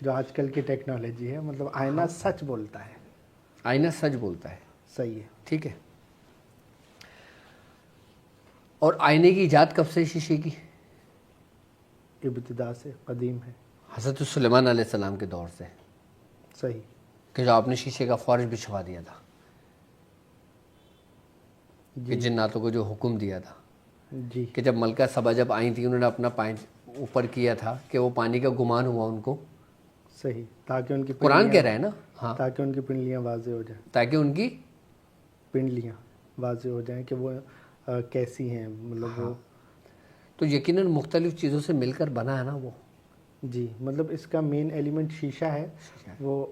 جو آج کل کی ٹیکنالوجی ہے، مطلب آئینہ سچ بولتا ہے. آئینہ سچ بولتا ہے. صحیح ہے. ٹھیک ہے. اور آئینے کی ایجاد کب سے شیشے کی؟ ابتدا سے قدیم ہے. حضرت سلیمان علیہ السلام کے دور سے. صحیح. کہ جو آپ نے شیشے کا فرش بچھوا دیا تھا، کہ جناتوں کو جو حکم دیا تھا جی. کہ جب ملکہ سبا جب آئی تھی، انہوں نے اپنا پائن اوپر کیا تھا کہ وہ پانی کا گمان ہوا ان کو. صحیح. تاکہ ان کی قرآن کہہ رہا ہے نا. ہاں، تاکہ ان کی پنڈلیاں واضح ہو جائیں. تاکہ ان کی پنڈلیاں واضح ہو جائیں کہ وہ کیسی ہیں، مطلب وہ. تو یقیناً مختلف چیزوں سے مل کر بنا ہے نا وہ. جی. مطلب اس کا مین ایلیمنٹ شیشہ ہے. وہ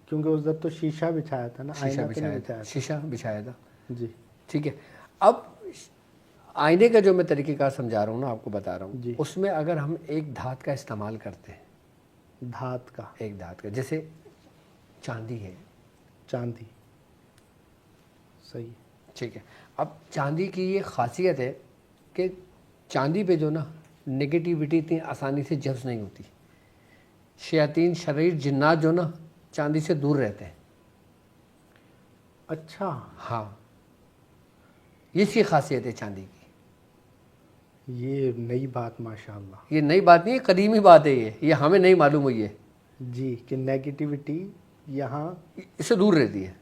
کیونکہ اس وقت تو شیشہ بچھایا تھا نا، آئینہ تو نہیں بچھایا تھا. شیشہ بچھایا تھا. جی. ٹھیک ہے. اب آئینے کا جو میں طریقہ کار سمجھا رہا ہوں نا، آپ کو بتا رہا ہوں. جی. اس میں اگر ہم ایک دھات کا استعمال کرتے ہیں، دھات کا. ایک دھات کا، جیسے چاندی ہے. چاندی. صحیح. ٹھیک ہے. اب چاندی کی یہ خاصیت ہے کہ چاندی پہ جو نا نگیٹیوٹی اتنی آسانی سے جذب نہیں ہوتی. شیاطین، شریر، جنات جو نا چاندی سے دور رہتے ہیں. اچھا. ہاں، یہ سی خاصیت ہے چاندی کی. یہ نئی بات ماشاء اللہ. یہ نئی بات نہیں ہے، قدیمی بات ہے. یہ ہمیں نہیں معلوم ہوئی ہے. جی. کہ نیگیٹیوٹی یہاں اس سے دور رہتی ہے.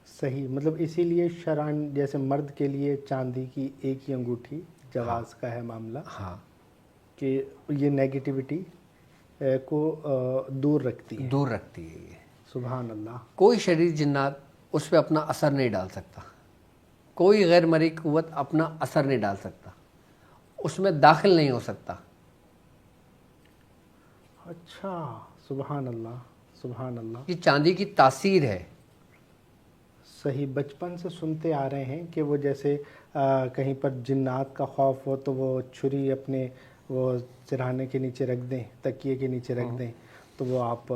صحیح. مطلب اسی لیے شران جیسے مرد کے لیے چاندی کی ایک ہی انگوٹھی جواز کا ہے معاملہ. ہاں، کہ یہ نیگیٹیوٹی کو دور رکھتی ہے. دور رکھتی ہے. یہ سبحان اللہ. کوئی شریر جنات اس پہ اپنا اثر نہیں ڈال سکتا. کوئی غیر مرئی قوت اپنا اثر نہیں ڈال سکتا. اس میں داخل نہیں ہو سکتا. اچھا. سبحان اللہ. سبحان اللہ. یہ چاندی کی تاثیر ہے. صحیح. بچپن سے سنتے آ رہے ہیں کہ وہ جیسے کہیں پر جنات کا خوف ہو تو وہ چھری اپنے وہ سرہانے کے نیچے رکھ دیں، تکیے کے نیچے رکھ دیں، تو وہ آپ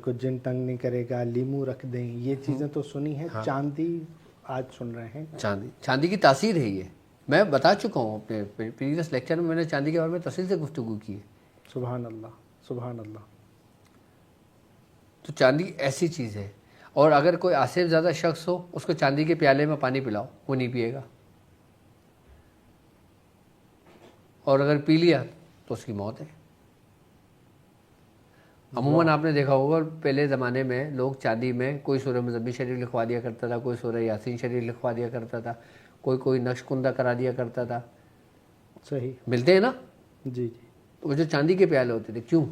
کو جن تنگ نہیں کرے گا. لیمو رکھ دیں. یہ چیزیں تو سنی ہیں. چاندی آج سن رہے ہیں. چاندی کی تاثیر ہے. یہ میں بتا چکا ہوں اپنے پریویس لیکچر میں. میں نے چاندی کے بارے میں تفصیل سے گفتگو کی ہے. سبحان اللہ. سبحان اللہ. تو چاندی ایسی چیز ہے. اور اگر کوئی آصف زیادہ شخص ہو، اس کو چاندی کے پیالے میں پانی پلاؤ، وہ نہیں پیے گا. اور اگر پی لیا تو اس کی موت ہے. عموماً آپ نے دیکھا ہوگا پہلے زمانے میں لوگ چاندی میں کوئی سورہ مزمل شریف لکھوا دیا کرتا تھا، کوئی سورہ یاسین شریف لکھوا دیا کرتا تھا، کوئی نقش کندہ کرا دیا کرتا تھا. صحیح. ملتے ہیں نا. جی جی. وہ جو چاندی کے پیالے ہوتے تھے، کیوں؟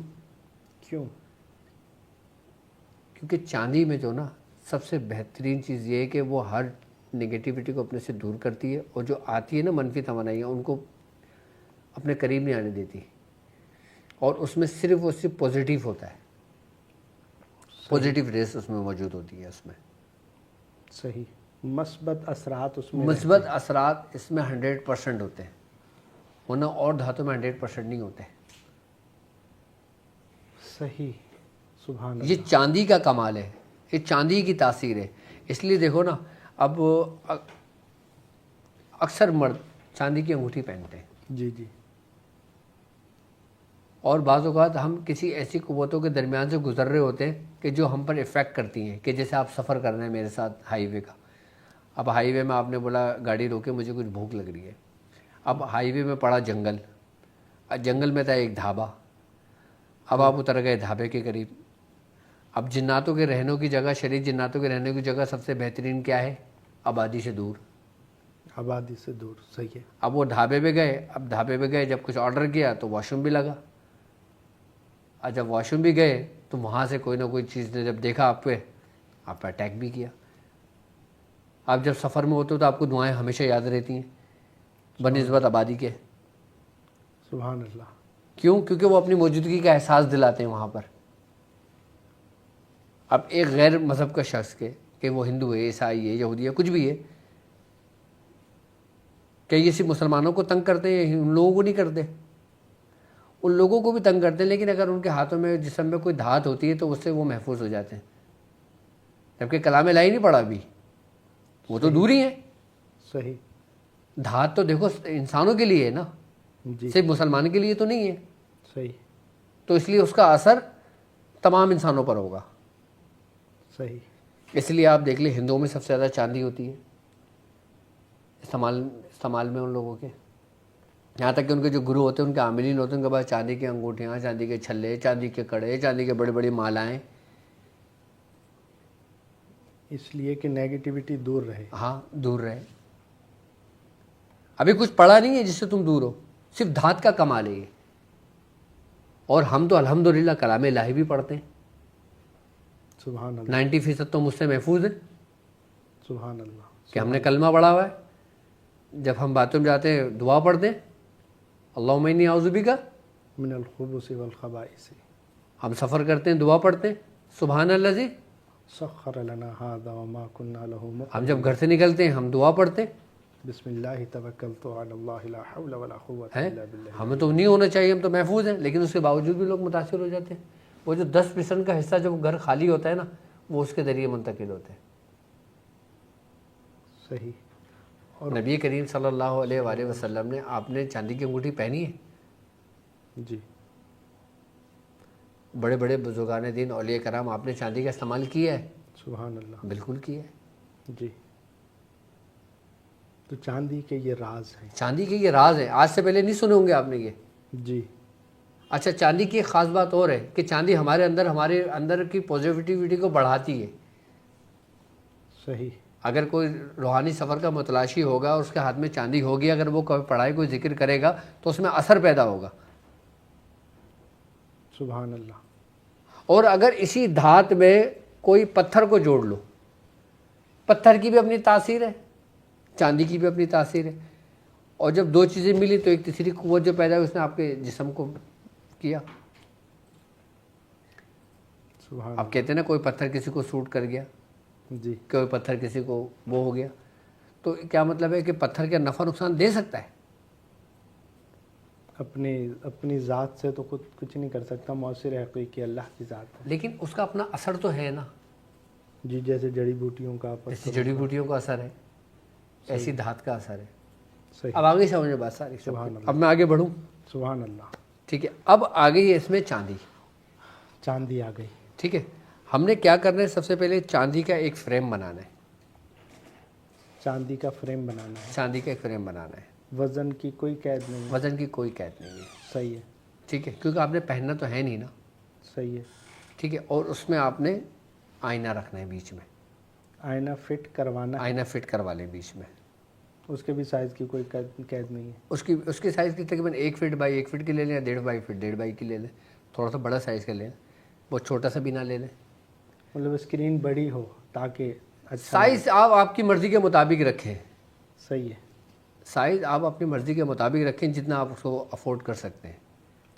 کیونکہ چاندی میں جو نا سب سے بہترین چیز یہ ہے کہ وہ ہر نگیٹیوٹی کو اپنے سے دور کرتی ہے، اور جو آتی ہے نا منفی توانائیاں، ان کو اپنے قریب نہیں آنے دیتی. اور اس میں صرف اور صرف پازیٹیو ہوتا ہے. پازیٹیو ریس اس میں موجود ہوتی ہے. اس میں صحیح. مثبت اثرات اس میں مثبت اثرات اس میں 100% ہوتے ہیں، ورنہ اور دھاتوں میں 100% نہیں ہوتے. صحیح. سبحان اللہ. یہ چاندی کا کمال ہے. یہ چاندی کی تاثیر ہے. اس لیے دیکھو نا، اب اکثر مرد چاندی کی انگوٹھی پہنتے ہیں. جی جی. اور بعض اوقات ہم کسی ایسی قوتوں کے درمیان سے گزر رہے ہوتے ہیں کہ جو ہم پر افیکٹ کرتی ہیں. کہ جیسے آپ سفر کر رہے ہیں میرے ساتھ ہائی وے کا. اب ہائی وے میں آپ نے بولا گاڑی روکے، مجھے کچھ بھوک لگ رہی ہے. اب ہائی وے میں پڑا جنگل، جنگل میں تھا ایک ڈھابا. اب آپ اتر گئے ڈھابے کے قریب. اب جناتوں کے رہنوں کی جگہ، شریر جناتوں کے رہنے کی جگہ سب سے بہترین کیا ہے؟ آبادی سے دور. آبادی سے دور. صحیح ہے. اب وہ ڈھابے پہ گئے. اب ڈھابے پہ گئے، جب کچھ آرڈر کیا تو واش روم بھی لگا. اور جب واش روم بھی گئے تو وہاں سے کوئی نہ کوئی چیز نے جب دیکھا آپ پہ اٹیک بھی کیا. آپ جب سفر میں ہوتے ہو تو آپ کو دعائیں ہمیشہ یاد رہتی ہیں بنسبت آبادی کے. سبحان اللہ. کیوں؟ کیونکہ وہ اپنی موجودگی کا احساس دلاتے ہیں وہاں پر. اب ایک غیر مذہب کا شخص کہ وہ ہندو ہے، عیسائی ہے، یہودی ہے، کچھ بھی ہے، کہ یہ صرف مسلمانوں کو تنگ کرتے ہیں، ان لوگوں کو نہیں کرتے. ان لوگوں کو بھی تنگ کرتے ہیں، لیکن اگر ان کے ہاتھوں میں جسم میں کوئی دھات ہوتی ہے تو اس سے وہ محفوظ ہو جاتے ہیں. جبکہ کلام الہی نہیں پڑھا ابھی، وہ تو دور ہی ہیں. صحیح. دھات تو دیکھو انسانوں کے لیے ہے نا، جی. صرف مسلمان کے لیے تو نہیں ہے. صحیح. تو اس لیے اس کا اثر تمام انسانوں پر ہوگا. صحیح. اس لیے آپ دیکھ لیں ہندوؤں میں سب سے زیادہ چاندی ہوتی ہے استعمال میں ان لوگوں کے. یہاں تک کہ ان کے جو گرو ہوتے ہیں ان کے عاملین ہوتے ہیں ان کے پاس چاندی کی انگوٹھیاں, چاندی کے چھلے, چاندی کے کڑے, چاندی کے بڑی بڑی مالائیں. اس لیے کہ نیگیٹیوٹی دور رہے. ہاں دور رہے. ابھی کچھ پڑا نہیں ہے جس سے تم دور ہو, صرف دھات کا کمال ہے یہ. اور ہم تو الحمدللہ کلام الہی بھی پڑھتے ہیں. سبحان اللہ. 90% تو مجھ سے محفوظ ہے سبحان اللہ. کہ ہم نے کلمہ پڑھا ہوا ہے. جب ہم باتوں میں جاتے ہیں دعا پڑھتے ہیں, اللہم انی اعوذ بک من الخبث والخبائث. ہم سفر کرتے ہیں دعا پڑھتے ہیں سبحان الذی. سخر لنا هذا وما كنا له مقرنين. ہم جب گھر سے نکلتے ہیں ہم دعا پڑھتے ہیں. بسم اللہ توکلت علی اللہ لا حول ولا قوت ہے الا باللہ. ہمیں تو نہیں ہونا چاہیے, ہم تو محفوظ ہیں, لیکن اس کے باوجود بھی لوگ متاثر ہو جاتے ہیں. وہ جو 10% کا حصہ جب گھر خالی ہوتا ہے نا وہ اس کے ذریعے منتقل ہوتے ہیں. صحیح. اور نبی کریم صلی اللہ علیہ وآلہ وسلم نے, آپ نے چاندی کی انگوٹھی پہنی ہے. جی. بڑے بڑے بزرگان دین اولیاء کرام آپ نے چاندی کا استعمال کیا ہے. سبحان اللہ. بالکل کیا ہے. جی. تو چاندی کے یہ راز ہیں. چاندی کے یہ راز ہیں, آج سے پہلے نہیں سنے ہوں گے آپ نے یہ. جی. اچھا چاندی کی ایک خاص بات اور ہے کہ چاندی ہمارے اندر کی پازیٹیوٹی کو بڑھاتی ہے. صحیح. اگر کوئی روحانی سفر کا متلاشی ہوگا اور اس کے ہاتھ میں چاندی ہوگی, اگر وہ پڑھائی کو ذکر کرے گا تو اس میں اثر پیدا ہوگا. سبحان اللہ. اور اگر اسی دھات میں کوئی پتھر کو جوڑ لو, پتھر کی بھی اپنی تاثیر ہے, چاندی کی بھی اپنی تاثیر ہے, اور جب دو چیزیں ملی تو ایک تیسری قوت جو پیدا ہوئی اس نے آپ کے جسم کو کیا. سبحان آپ کہتے ہیں نا کوئی پتھر کسی کو سوٹ کر گیا, جی. کوئی پتھر کسی کو وہ ہو گیا, تو کیا مطلب ہے کہ پتھر کا نفع نقصان دے سکتا ہے. اپنی ذات سے تو کچھ نہیں کر سکتا, مؤثر حقیقی اللہ کی ذات ہے. لیکن اس کا اپنا اثر تو ہے نا. جی. جیسے جڑی بوٹیوں کا جیسے جڑی بوٹیوں کا اثر ہے ایسی دھات کا اثر ہے. صحیح. اب آگے سمجھ میں بات ساری. سبحان اللہ. اب میں آگے بڑھوں. سبحان اللہ. ٹھیک ہے, اب آ گئی ہے اس میں چاندی. چاندی آ گئی. ٹھیک ہے, ہم نے کیا کرنا ہے, سب سے پہلے چاندی کا ایک فریم بنانا ہے. چاندی کا فریم بنانا ہے. چاندی کا ایک فریم بنانا ہے. وزن کی کوئی قید نہیں. وزن کی کوئی قید نہیں ہے. صحیح ہے. ٹھیک ہے, کیونکہ آپ نے پہننا تو ہے نہیں نا. صحیح ہے. ٹھیک ہے, اور اس میں آپ نے آئینہ رکھنا ہے بیچ میں. آئینہ فٹ کروانا ہے. آئینہ فٹ کروا لیں بیچ میں. اس کے بھی سائز کی کوئی قید نہیں ہے. اس کی سائز کی تقریباً 1 فٹ بائی 1 فٹ کی لے لیں, یا 1.5 بائی فٹ 1.5 بائی کی لے لیں. تھوڑا سا بڑا سائز کا لیں, بہت چھوٹا سا بھی نہ لے لیں. مطلب اسکرین بڑی ہو تاکہ اچھا سائز آپ کی مرضی کے مطابق رکھیں. صحیح ہے. سائز آپ اپنی مرضی کے مطابق رکھیں جتنا آپ اس کو افورڈ کر سکتے ہیں.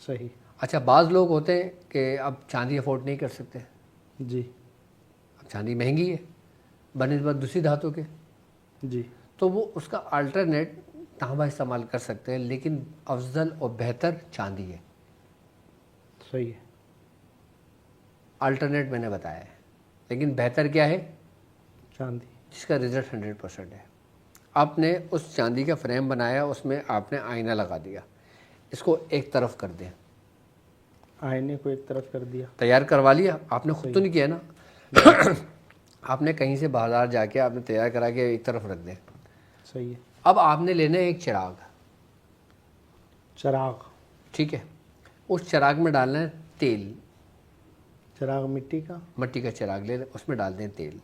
صحیح. اچھا بعض لوگ ہوتے ہیں کہ اب چاندی افورڈ نہیں کر سکتے. جی. اب چاندی مہنگی ہے بنسبت دوسری دھاتوں کے. جی. تو وہ اس کا الٹرنیٹ تانبا استعمال کر سکتے ہیں, لیکن افضل اور بہتر چاندی ہے. صحیح ہے. الٹرنیٹ میں نے بتایا ہے, لیکن بہتر کیا ہے؟ چاندی. جس کا رزلٹ 100% ہے. آپ نے اس چاندی کا فریم بنایا, اس میں آپ نے آئینہ لگا دیا, اس کو ایک طرف کر دیں. آئینے کو ایک طرف کر دیا. تیار کروا لیا آپ نے, خود تو نہیں کیا نا. آپ نے کہیں سے بازار جا کے آپ نے تیار کرا کے ایک طرف رکھ دیں. صحیح ہے. اب آپ نے لینا ہے ایک چراغ. چراغ. ٹھیک ہے, اس چراغ میں ڈالنا ہے تیل. چراغ مٹی کا. مٹی کا چراغ لے لیں, اس میں ڈال دیں تیل.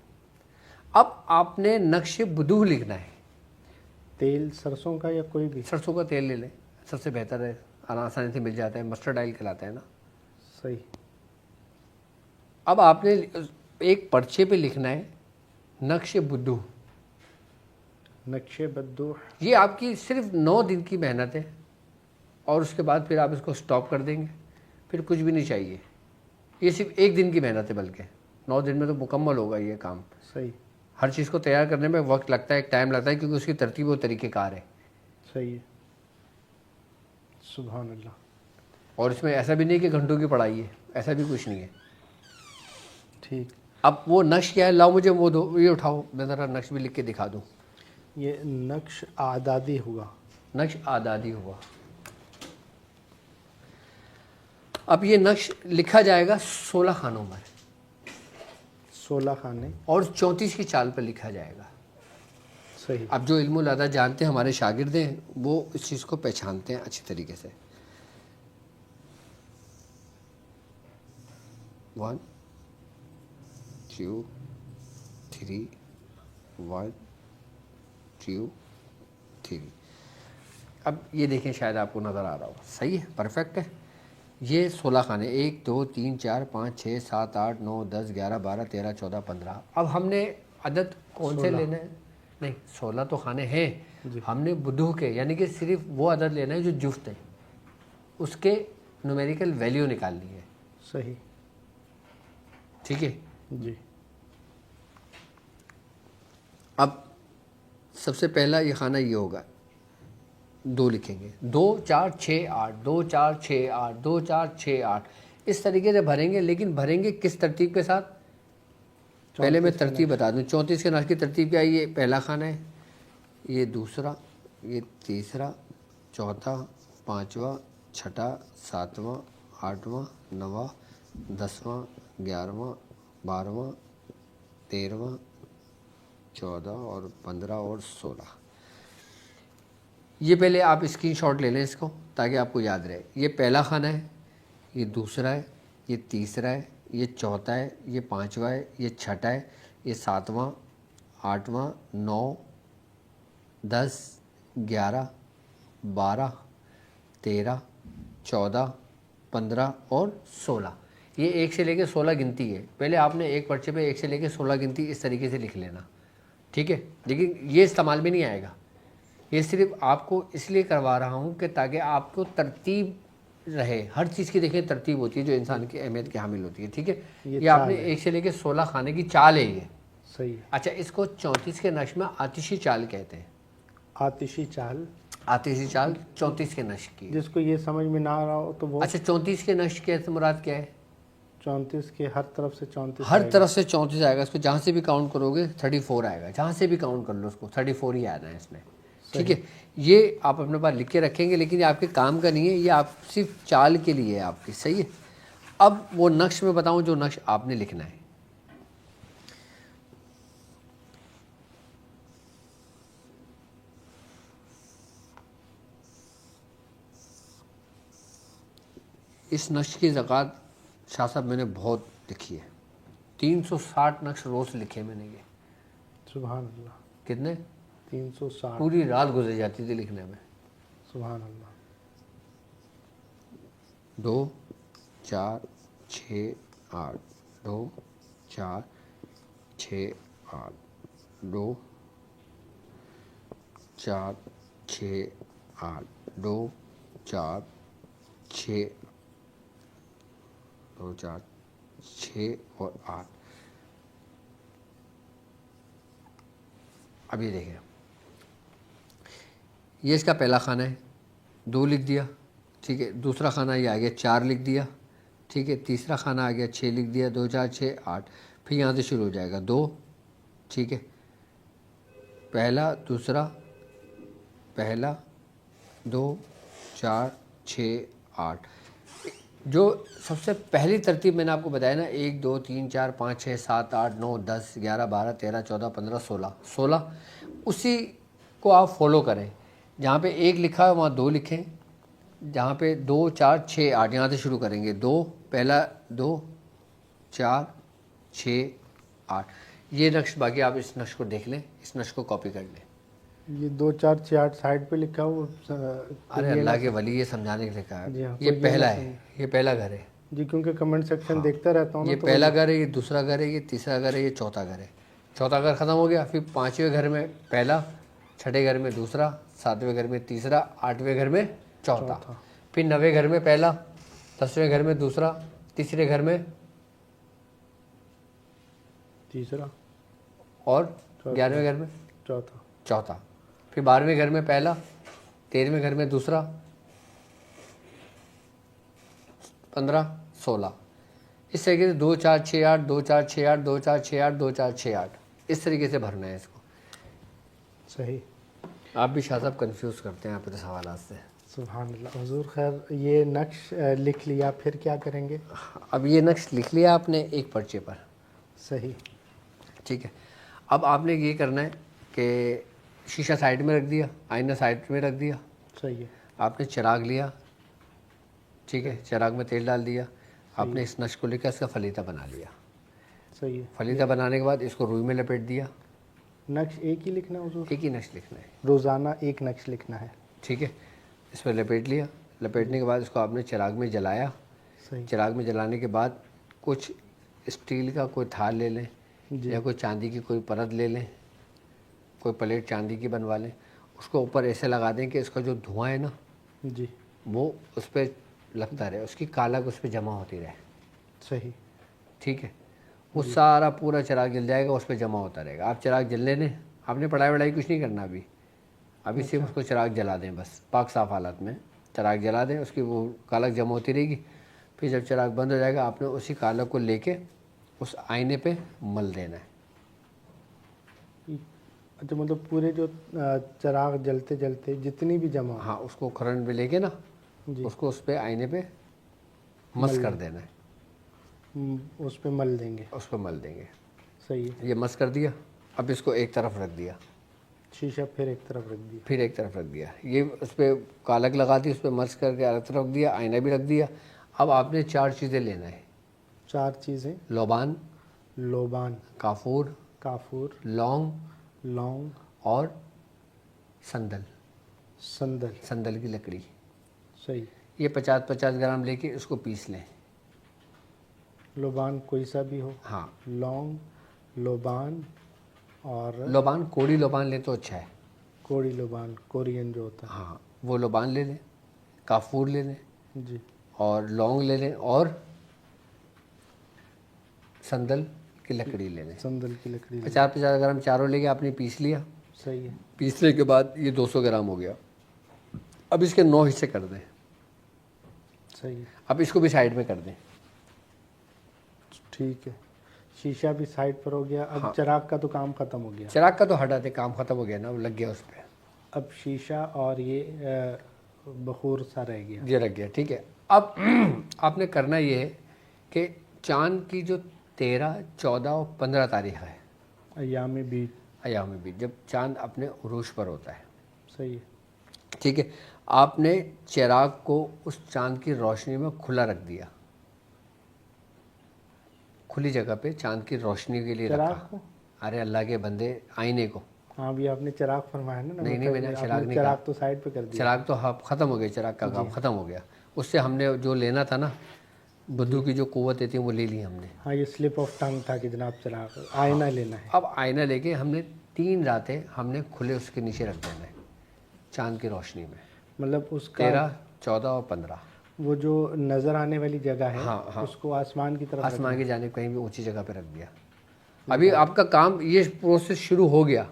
اب آپ نے نقش بدوح لکھنا ہے. تیل سرسوں کا یا کوئی بھی؟ سرسوں کا تیل لے لیں, سب سے بہتر ہے, آسانی سے مل جاتا ہے, مسٹرڈ آئل کہلاتا ہے نا. صحیح. اب آپ نے ایک پرچے پہ لکھنا ہے نقش بدوح. نقش بدوح. یہ آپ کی صرف 9 دن کی محنت ہے, اور اس کے بعد پھر آپ اس کو سٹاپ کر دیں گے, پھر کچھ بھی نہیں چاہیے. یہ صرف 1 دن کی محنت ہے, بلکہ 9 دن میں تو مکمل ہوگا یہ کام. صحیح. ہر چیز کو تیار کرنے میں وقت لگتا ہے, ایک ٹائم لگتا ہے, کیونکہ اس کی ترتیب و طریقہ کار ہے. صحیح ہے. سبحان اللہ. اور اس میں ایسا بھی نہیں کہ گھنٹوں کی پڑھائی ہے, ایسا بھی کچھ نہیں ہے. ٹھیک. اب وہ نقش کیا ہے, لاؤ مجھے وہ دو, یہ اٹھاؤ, میں ذرا نقش بھی لکھ کے دکھا دوں. یہ نقش اعدادی ہوا. نقش اعدادی ہوا. اب یہ نقش لکھا جائے گا 16 خانوں پر 16 خانے. اور 34 کی چال پر لکھا جائے گا. صحیح. اب جو علم الادا جانتے ہیں ہمارے شاگرد ہیں وہ اس چیز کو پہچانتے ہیں اچھی طریقے سے. 1 2 3 1 2 3. اب یہ دیکھیں شاید آپ کو نظر آ رہا ہو. صحیح ہے, پرفیکٹ ہے. یہ 16 خانے 1 2 3 4 5 6 7 8 9 10 11 12 13 14 15. اب ہم نے عدد کون سے لینا ہے؟ نہیں, 16 تو خانے ہیں. ہم نے بدھو کے یعنی کہ صرف وہ عدد لینا ہے جو جفت ہے, اس کے نومیریکل ویلیو نکالنی ہے. صحیح. ٹھیک ہے جی. اب سب سے پہلا یہ خانہ یہ ہوگا, 2 لکھیں گے. 2 4 6 8 2 4 6 8 2 4 6 8 اس طریقے سے بھریں گے. لیکن بھریں گے کس ترتیب کے ساتھ؟ پہلے میں ترتیب بتا دوں. 34 کے نقش کی ترتیب کیا ہے؟ یہ پہلا خانہ ہے, یہ دوسرا, یہ تیسرا, چوتھا, پانچواں, چھٹا, ساتواں, آٹھواں, نواں, 10واں, 11واں, 12واں, 13واں, 14 اور 15 اور 16. یہ پہلے آپ اسکرین شاٹ لے لیں اس کو تاکہ آپ کو یاد رہے. یہ پہلا خانہ ہے, یہ دوسرا ہے, یہ تیسرا ہے, یہ چوتھا ہے, یہ پانچواں ہے, یہ چھٹا ہے, یہ ساتواں, آٹھواں, 9 10 11 12 13 14 15 اور 16. یہ 1 سے لے کے 16 گنتی ہے. پہلے آپ نے ایک پرچے پہ 1 سے لے کے 16 گنتی اس طریقے سے لکھ لینا. ٹھیک ہے, لیکن یہ استعمال میں نہیں آئے گا. یہ صرف آپ کو اس لیے کروا رہا ہوں کہ تاکہ آپ کو ترتیب رہے. ہر چیز کی دیکھیں ترتیب ہوتی ہے جو انسان کی اہمیت کی حامل ہوتی ہے. ٹھیک ہے, یہ آپ نے 1 سے لے کے 16 خانے کی چال ہے یہ. صحیح ہے. اچھا, اس کو 34 کے نقش میں آتشی چال کہتے ہیں. آتشی چال. آتشی چال 34 کے نقش کی. جس کو یہ سمجھ میں نہ آ رہا ہو تو وہ. اچھا, 34 کے نقش کے مراد کیا ہے؟ 34 کے ہر طرف سے 34. ہر طرف سے 34 آئے گا. اس کو جہاں سے بھی کاؤنٹ کرو گے 34 آئے گا. جہاں سے بھی کاؤنٹ کر لو اس کو 34 ہی آنا ہے اس میں. ٹھیک ہے, یہ آپ اپنے پاس لکھ کے رکھیں گے, لیکن یہ آپ کے کام کا نہیں ہے, یہ آپ صرف چال کے لیے ہے آپ کی. صحیح ہے. اب وہ نقش میں بتاؤں جو نقش آپ نے لکھنا ہے. اس نقش کی زکوٰۃ شاہ صاحب میں نے بہت لکھی ہے. 360 نقش روز لکھے میں نے. یہ سبحان اللہ. کتنے؟ 360. پوری رات گزر جاتی تھی لکھنے میں. سبحان اللہ. 2 4 6 8 2 4 6 8 2 4 6 8 2 4 6 2 4 6 اور 8. اب یہ دیکھیں, یہ اس کا پہلا خانہ ہے, 2 لکھ دیا. ٹھیک ہے, دوسرا خانہ یہ آ گیا 4 لکھ دیا. ٹھیک ہے, تیسرا خانہ آ گیا 6 لکھ دیا. 2 4 6 8. پھر یہاں سے شروع ہو جائے گا 2. ٹھیک ہے, پہلا دوسرا پہلا 2 4 6 8. جو سب سے پہلی ترتیب میں نے آپ کو بتایا نا, 1 2 3 4 5 6 7 8 9 10 11 12 13 14 15 16, اسی کو آپ فالو کریں. جہاں پہ 1 لکھا ہے وہاں 2 لکھیں. جہاں پہ 2 4 6 8 یہاں سے شروع کریں گے. 2 پہلا 2 4 6 8. یہ نقش باقی آپ اس نقش کو دیکھ لیں, اس نقش کو کاپی کر لیں. یہ 2 4 6 8 سائڈ پہ لکھا ہو. ارے اللہ کے ولی, یہ سمجھانے کے لیے کہا جی ہاں, ہے. یہ پہلا ہے, یہ پہلا گھر ہے. جی کیونکہ کمنٹ سیکشن دیکھتا رہتا ہوں نا. یہ پہلا گھر ہے, یہ دوسرا گھر ہے, یہ تیسرا گھر ہے, یہ چوتھا گھر ہے. چوتھا گھر ختم ہو گیا. پھر 5ویں گھر میں پہلا, 6ٹھے گھر میں دوسرا, 7ویں گھر میں تیسرا, 8ویں گھر میں چوتھا. پھر 9ویں گھر میں پہلا, 10ویں گھر میں دوسرا, تیسرے گھر میں تیسرا اور 11ویں گھر میں چوتھا. پھر 12ویں گھر میں پہلا, 13ویں گھر میں دوسرا, 15 16. اس طریقے سے 2 4 6 8 2 4 6 8 2 4 6 8 2 4 6 8 اس طریقے سے بھرنا ہے اس کو. صحیح. آپ بھی شاہ صاحب کنفیوز کرتے ہیں آپ کے سوالات سے. سبحان اللہ حضور. خیر یہ نقش لکھ لیا, پھر کیا کریں گے؟ اب یہ نقش لکھ لیا آپ نے ایک پرچے پر. صحیح. ٹھیک ہے. اب آپ نے یہ کرنا ہے کہ شیشہ سائڈ میں رکھ دیا, آئینہ سائڈ میں رکھ دیا. صحیح ہے. آپ نے چراغ لیا, ٹھیک ہے, چراغ میں تیل ڈال دیا. آپ نے اس نقش کو لے کر اس کا فلیطہ بنا لیا. صحیح ہے. فلیطہ بنانے کے بعد اس کو روئی میں لپیٹ دیا. نقش ایک ہی لکھنا ہے حضور؟ ایک ہی نقش لکھنا ہے, روزانہ ایک نقش لکھنا ہے. ٹھیک ہے. اس پہ لپیٹ لیا. لپیٹنے کے بعد اس کو آپ نے چراغ میں جلایا. صحیح. چراغ میں جلانے کے بعد کچھ اسٹیل کا کوئی تھال لے لیں جی. یا کوئی چاندی کی کوئی پرت لے لیں, کوئی پلیٹ چاندی کی بنوا لیں. اس کو اوپر ایسے لگا دیں کہ اس کا جو دھواں ہے نا جی. وہ اس پہ لگتا رہے, اس کی کالک اس پہ جمع ہوتی رہے. صحیح. ٹھیک ہے. وہ سارا پورا چراغ جل جائے گا, اس پہ جمع ہوتا رہے گا. آپ چراغ جلنے دیں, آپ نے پڑھائی وڑھائی کچھ نہیں کرنا ابھی صرف اس کو چراغ جلا دیں بس. پاک صاف حالت میں چراغ جلا دیں, اس کی وہ کالک جمع ہوتی رہے گی. پھر جب چراغ بند ہو جائے گا آپ نے اسی کالک کو لے کے اس آئینے پہ مل دینا ہے. اچھا مطلب پورے جو چراغ جلتے جلتے جتنی بھی جمع ہو. ہاں, اس کو کھرن پہ لے کے نا جی. اس کو اس پہ آئینے پہ مس کر دینا ہے. اس پہ مل دیں گے. اس پہ مل دیں گے. صحیح ہے. یہ مس کر دیا. اب اس کو ایک طرف رکھ دیا, شیشہ پھر ایک طرف رکھ دیا. پھر ایک طرف رکھ دیا. یہ اس پہ کالک لگا دی, اس پہ مس کر کے الگ طرف رکھ دیا, آئینہ بھی رکھ دیا. اب آپ نے 4 چیزیں لینا ہے. 4 چیزیں. لوبان, لوبان, کافور, کافور, لونگ لونگ اور سندل. سندل. سندل کی لکڑی. صحیح. یہ 50-50 گرام لے کے اس کو پیس لیں. لوبان کوئی سا بھی ہو. ہاں, لونگ, لوبان اور لوبان کوڑی لوبان لیں تو اچھا ہے. کوڑی لوبان, کورین جو ہوتا ہاں, وہ لوبان لے لیں. کافور لے لیں ہے. جی. اور لونگ لے لیں اور سندل کی لکڑی لے لیں. سندل کی لکڑی. 50-50 گرام چاروں لے کے آپ نے پیس لیا. صحیح ہے. پیسنے کے بعد یہ 200 گرام ہو گیا. اب اس کے 9 حصے کر دیں. صحیح ہے. اب اس کو بھی سائڈ میں کر دیں. ٹھیک ہے. شیشہ بھی سائڈ پر ہو گیا. اب چراغ کا تو کام ختم ہو گیا. چراغ کا تو ہٹا دیں, کام ختم ہو گیا نا, وہ لگ گیا اس پہ. اب شیشہ اور یہ بخور سا رہ گیا. یہ لگ گیا. ٹھیک ہے. اب آپ نے کرنا یہ ہے کہ چاند کی جو 13, 14 اور 15 تاریخ ہے, ایام بیج. ایام بیج, جب چاند اپنے عروج پر ہوتا ہے. صحیح ہے. ٹھیک ہے. آپ نے چراغ کو اس چاند کی روشنی میں کھلا رکھ دیا, کھلی جگہ پہ چاند کی روشنی کے لیے چراغ رکھا. کو. ارے اللہ کے بندے, آئینے کو. ہاں بھی آپ نے چراغ فرمایا نا. نہیں میں نے چراغ نہیں چراغ کہا. تو سائڈ پہ کر دیا. چراغ تو ختم ہو گیا, چراغ کا کام ختم ہو گیا. اس سے ہم نے جو لینا تھا نا, بدھو کی جو قوتیں تھیں وہ لے لی ہم نے. ہاں یہ سلپ آف ٹنگ تھا کہ جناب چراغ آئینہ لینا ہے. اب آئینہ لے کے ہم نے 3 راتیں ہم نے کھلے اس کے نیچے رکھ دینا ہے چاند کی روشنی میں. مطلب اس کا 13, 14 اور 15 وہ جو نظر آنے والی جگہ ہے ہاں, اس کو آسمان کی طرف آسمان کی جانب کہیں بھی اونچی جگہ پہ رکھ دیا. ابھی آپ کا کام, یہ پروسیس شروع ہو گیا,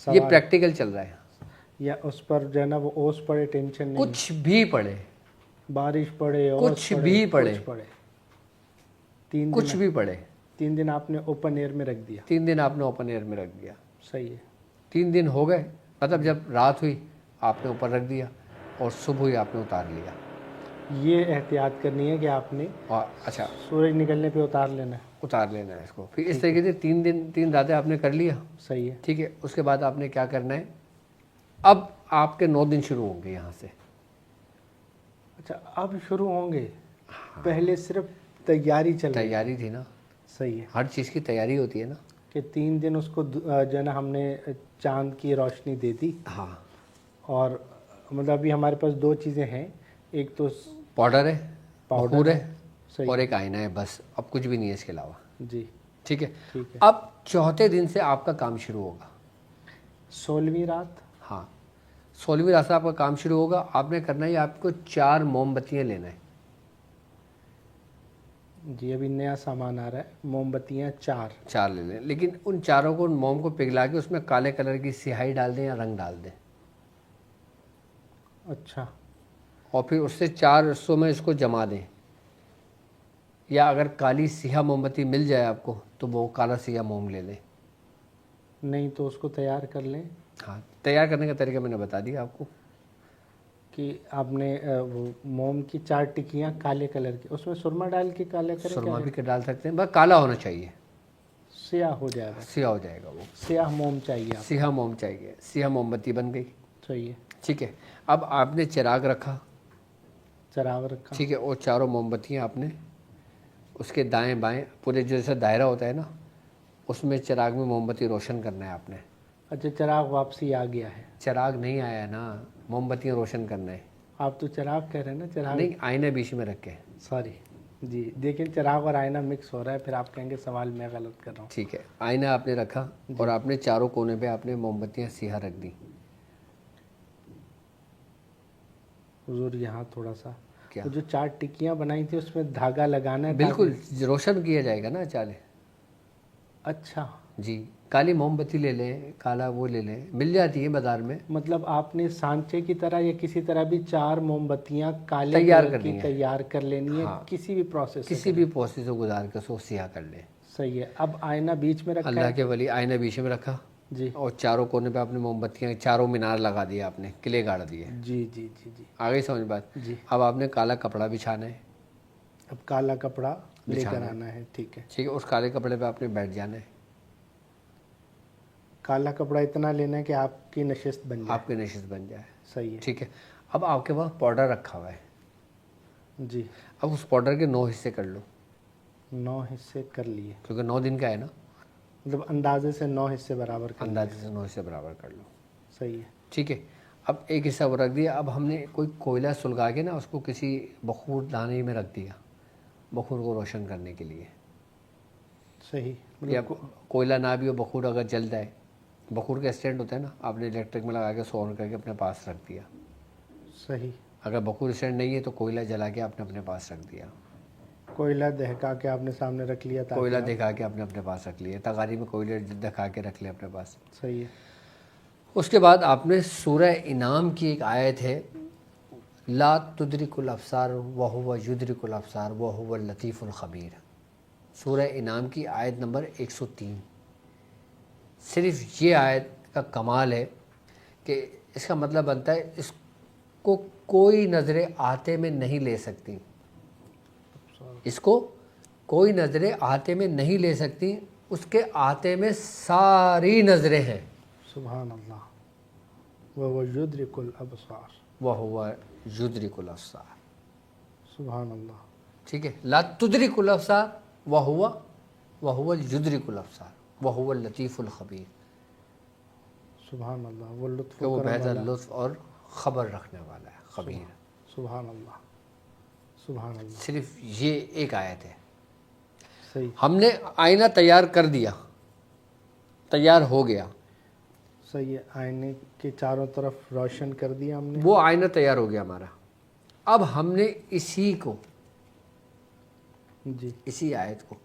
یہ پریکٹیکل چل رہا ہے. یا اس پر جو ہے نا وہ اوس پڑے, ٹینشن نہیں, کچھ بھی پڑے, بارش پڑے, کچھ بھی پڑے, کچھ بھی پڑے. 3 دن آپ نے اوپن ایئر میں رکھ دیا. 3 دن آپ نے اوپن ایئر میں رکھ دیا. صحیح ہے. 3 دن ہو گئے, مطلب جب رات ہوئی آپ نے اوپر رکھ دیا اور صبح ہوئی آپ نے اتار لیا. یہ احتیاط کرنی ہے کہ آپ نے اور اچھا سورج نکلنے پہ اتار لینا ہے. اتار لینا ہے اس کو. پھر اس طریقے سے 3 دن 3 راتیں آپ نے کر لیا. صحیح ہے. ٹھیک ہے. اس کے بعد آپ نے کیا کرنا ہے, اب آپ کے 9 دن شروع ہوں گے یہاں سے. اچھا اب شروع ہوں گے, پہلے صرف تیاری چل رہی. تیاری تھی نا. صحیح ہے. ہر چیز کی تیاری ہوتی ہے نا. کہ 3 دن اس کو جو ہے نا ہم نے چاند کی روشنی دے دی. ہاں. اور مطلب ابھی ہمارے پاس 2 چیزیں ہیں, ایک تو پاؤڈر ہے, بخور ہے, صحیح, اور ایک آئینہ ہے, بس. اب کچھ بھی نہیں ہے اس کے علاوہ. جی ٹھیک ہے. ٹھیک ہے. اب 4تھے دن سے آپ کا کام شروع ہوگا. 16ویں رات. ہاں 16ویں رات سے آپ کا کام شروع ہوگا. آپ نے کرنا ہے آپ کو 4 موم بتیاں لینا ہے. جی ابھی نیا سامان آ رہا ہے, موم بتیاں 4 لے لیں, لیکن ان چاروں کو, موم کو پگھلا کے اس میں کالے کلر کی سیاہی ڈال دیں یا رنگ ڈال دیں. اچھا. اور پھر اس سے 4 حصوں میں اس کو جما دیں. یا اگر کالی سیاہ موم بتی مل جائے آپ کو تو وہ کالا سیاہ موم لے لیں. نہیں تو اس کو تیار کر لیں. ہاں تیار کرنے کا طریقہ میں نے بتا دیا آپ کو. کہ آپ نے وہ موم کی 4 ٹکیاں کالے کلر کی، اس میں سرما ڈال کے کالے کریں، سرما بھی ڈال سکتے ہیں، بس کالا ہونا چاہیے، سیاہ ہو جائے گا؟ سیاہ ہو جائے گا وہ، سیاہ موم چاہیے آپ؟ سیاہ موم چاہیے، سیاہ موم بتی بن گئی، صحیح ہے، ٹھیک ہے۔ اب آپ نے چراغ رکھا، چراغ رکھا، ٹھیک ہے، اور چاروں موم بتیاں آپ نے اس کے دائیں بائیں پورے جیسا دائرہ ہوتا ہے نا، اس میں چراغ میں موم بتی روشن کرنا ہے آپ نے۔ اچھا چراغ واپسی آ گیا ہے؟ چراغ نہیں آیا نا، موم بتیاں روشن کرنا ہے، آپ تو چراغ کہہ رہے ہیں نا، چراغ نہیں آئینہ بیچ میں رکھ کے، سوری جی، لیکن چراغ اور آئینہ مکس ہو رہا ہے، پھر آپ کہیں گے سوال میں غلط کر رہا ہوں۔ ٹھیک ہے، آئینہ آپ نے رکھا اور آپ نے چاروں کونے پہ آپ نے موم بتیاں سیاہ رکھ دی۔ حضور یہاں تھوڑا سا، کیا؟ وہ جو 4 ٹکیاں بنائی تھی اس میں دھاگا لگانا ہے بالکل روشن کیا جائے گا نا چالے۔ اچھا، جی، کالی موم بتی لے لیں، کالا وہ لے لیں، مل جاتی ہے بازار میں، مطلب آپ نے سانچے کی طرح یا کسی طرح بھی 4 موم بتیاں کالے تیار کلر کرنی کی ہے، تیار کر لینی ہے، ہاں، کسی بھی پروسیس سے کسی بھی پروسیس سے گزار کے اس کو سیاہ کر لیں۔ صحیح ہے۔ اب آئینہ بیچ میں رکھا اللہ ہے؟ کے ولی آئینہ بیچ میں رکھا جی اور چاروں کونے پہ آپ نے موم بتیاں، چاروں مینار لگا دیا آپ نے، قلعے گاڑ دیے، جی جی جی جی آ گئی سمجھ بات؟ جی۔ اب آپ نے کالا کپڑا بچھانا ہے، اب کالا کپڑا لے کر بچھانا ہے، آنا ہے، ٹھیک ہے۔ ٹھیک ہے، اس کالے کپڑے پہ آپ نے بیٹھ جانا ہے، کالا کپڑا اتنا لینا ہے کہ آپ کی نشست بن جائے، آپ کی نشست بن جائے، صحیح ہے ٹھیک ہے۔ اب آپ کے پاس پاؤڈر رکھا ہوا ہے، جی۔ اب اس پاؤڈر کے 9 حصے کر لو، 9 حصے کر لیے، کیونکہ 9 دن کا ہے نا، مطلب اندازے سے 9 حصے برابر کر لیے، اندازے سے 9 حصے برابر کر لو، صحیح ہے۔ ٹھیک ہے۔ اب ایک حصہ وہ رکھ دیا، اب ہم نے کوئی کوئلہ سلگا کے نا اس کو کسی بخور دانے میں رکھ دیا، بخور کو روشن کرنے کے لیے، صحیح، یا مطلب کوئلہ نہ بھی ہو، بخور اگر جل جائے، بخور کا اسٹینڈ ہوتا ہے نا، آپ نے الیکٹرک میں لگا کے سو آن کر کے اپنے پاس رکھ دیا، صحیح، اگر بخور اسٹینڈ نہیں ہے تو کوئلہ جلا کے آپ نے اپنے پاس رکھ دیا، کوئلہ دہکا کے آپ نے سامنے رکھ لیا تاکہ کوئلہ دکھا کے آپ نے اپنے پاس رکھ لیا، تغاری میں کوئلہ دکھا کے رکھ لیا اپنے پاس۔ صحیح ہے۔ اس کے بعد آپ نے سورہ انعام کی ایک آیت ہے، لا تدرک الابصار وہو یدرک الابصار وہو اللطیف الخبیر، سورہ انعام کی آیت نمبر 103۔ صرف یہ آیت کا کمال ہے کہ اس کا مطلب بنتا ہے اس کو کوئی نظریں آتے میں نہیں لے سکتی، اس کو کوئی نظریں آتے میں نہیں لے سکتی، اس کے آتے میں ساری نظریں ہیں، سبحان اللہ، وَهُوَ يُدْرِكُ الْأَبْصَارَ، وَهُوَ يُدْرِكُ الْأَبْصَارَ، سبحان اللہ، ٹھیک ہے، لا تدرک الابصار وَهُوَ يُدْرِكُ الْأَبْصَار وَهُوَ اللطیف الخبیر، سبحان اللہ، وہ لطف کہ و وہ کرم بہتر والا، لطف اور خبر رکھنے والا ہے، خبیر۔ سبحان اللہ، سبحان اللہ، صرف یہ ایک آیت ہے۔ صحیح، ہم نے آئینہ تیار کر دیا، تیار ہو گیا، صحیح ہے، آئینے کے چاروں طرف روشن کر دیا ہم نے، وہ آئینہ تیار ہو گیا ہمارا۔ اب ہم نے اسی کو، جی، اسی آیت کو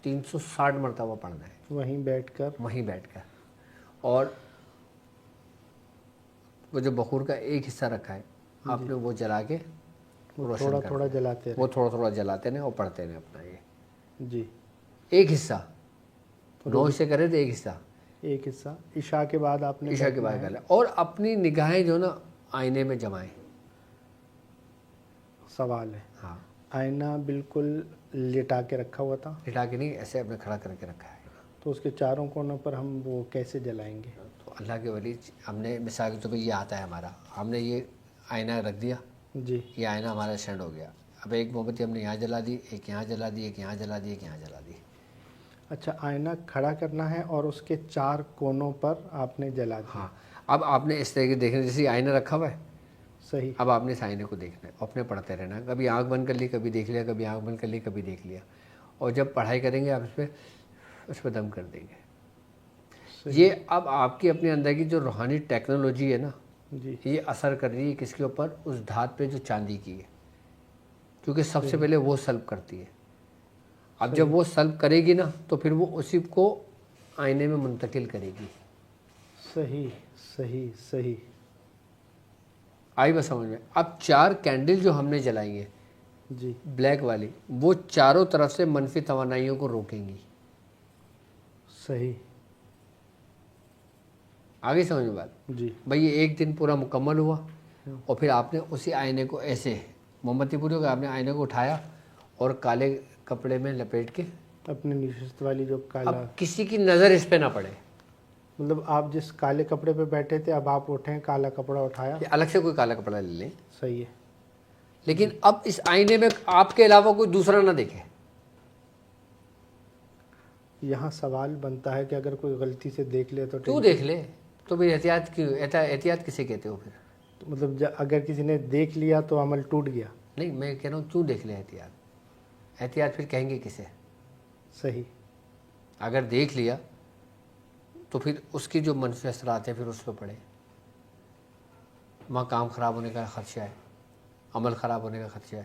360 مرتبہ پڑھنا ہے، وہیں بیٹھ کر، وہیں بیٹھ کر، اور وہ جو بخور کا ایک حصہ رکھا ہے آپ نے وہ جلا کے روشن تھوڑا کر تھوڑا دیا، جلاتے وہ تھوڑا تھوڑا جلاتے ہیں اور پڑھتے ہیں اپنا، یہ رہے، جی، ایک حصہ 9 حصے کرے تو ایک حصہ ایک حصہ عشاء کے بعد آپ نے عشاء کے بعد کر لیں، اور اپنی نگاہیں جو نا آئینے میں جمائیں۔ سوال ہے، ہاں، آئینہ بالکل لٹا کے رکھا ہوا تھا، لٹا کے نہیں، ایسے اپنے کھڑا کر کے رکھا ہے، تو اس کے چاروں کونوں پر ہم وہ کیسے جلائیں گے؟ تو اللہ کے ولی ہم نے مثال کے طور پہ یہ آتا ہے ہمارا، ہم نے یہ آئینہ رکھ دیا، جی، یہ آئینہ ہمارا اسٹینڈ ہو گیا، اب ایک موم بتی ہم نے یہاں جلا دی، ایک یہاں جلا دی، ایک یہاں جلا دی، ایک یہاں جلا دی۔ اچھا، آئینہ کھڑا کرنا ہے اور اس کے 4 کونوں پر آپ نے جلا دیا، ہاں، اب آپ نے اس طرح کے دیکھنا، جیسے آئینہ رکھا ہوا ہے، صحیح، اب آپ نے اس آئینے کو دیکھنا ہے، اپنے پڑھتے رہنا ہے، کبھی آنکھ بند کر لی، کبھی دیکھ لیا، کبھی آنکھ بند کر لی، کبھی دیکھ لیا، اور جب پڑھائی کریں گے آپ اس پہ دم کر دیں گے۔ صحیح، یہ اب آپ کی اپنے اندر کی جو روحانی ٹیکنالوجی ہے نا، جی، یہ اثر کر رہی ہے کس کے اوپر؟ اس دھات پہ جو چاندی کی ہے، کیونکہ سب سے پہلے وہ سلب کرتی ہے، اب جب وہ سلب کرے گی نا تو پھر وہ اسی کو آئینے میں منتقل کرے گی۔ صحیح، صحیح، صحیح، آئی بس سمجھ میں؟ اب 4 کینڈل جو ہم نے جلائی ہیں جی، بلیک والی، وہ چاروں طرف سے منفی توانائیوں کو روکیں گی، صحیح، آگے سمجھ میں بات؟ جی، بھئی یہ ایک دن پورا مکمل ہوا، اور پھر آپ نے اسی آئینے کو ایسے موم بتی پوری ہو گئی، آپ نے آئینے کو اٹھایا اور کالے کپڑے میں لپیٹ کے اپنے نشست والی جو اب کالا، کسی کی نظر اس پہ نہ پڑے. مطلب آپ جس کالے کپڑے پہ بیٹھے تھے اب آپ اٹھیں، کالا کپڑا اٹھایا. یہ الگ سے کوئی کالا کپڑا لے لیں، صحیح ہے. لیکن اب اس آئینے میں آپ کے علاوہ کوئی دوسرا نہ دیکھے. یہاں سوال بنتا ہے کہ اگر کوئی غلطی سے دیکھ لے تو کیوں دیکھ لے؟ تو پھر احتیاط کیوں؟ احتیاط کسے کہتے ہو پھر؟ مطلب اگر کسی نے دیکھ لیا تو عمل ٹوٹ گیا. نہیں، میں کہہ رہا ہوں کیوں دیکھ لے احتیاط پھر کہیں گے کسے؟ صحیح. اگر دیکھ لیا تو پھر اس کی جو منفی اثرات ہیں پھر اس پہ پڑے. وہاں کام خراب ہونے کا خدشہ ہے، عمل خراب ہونے کا خدشہ ہے.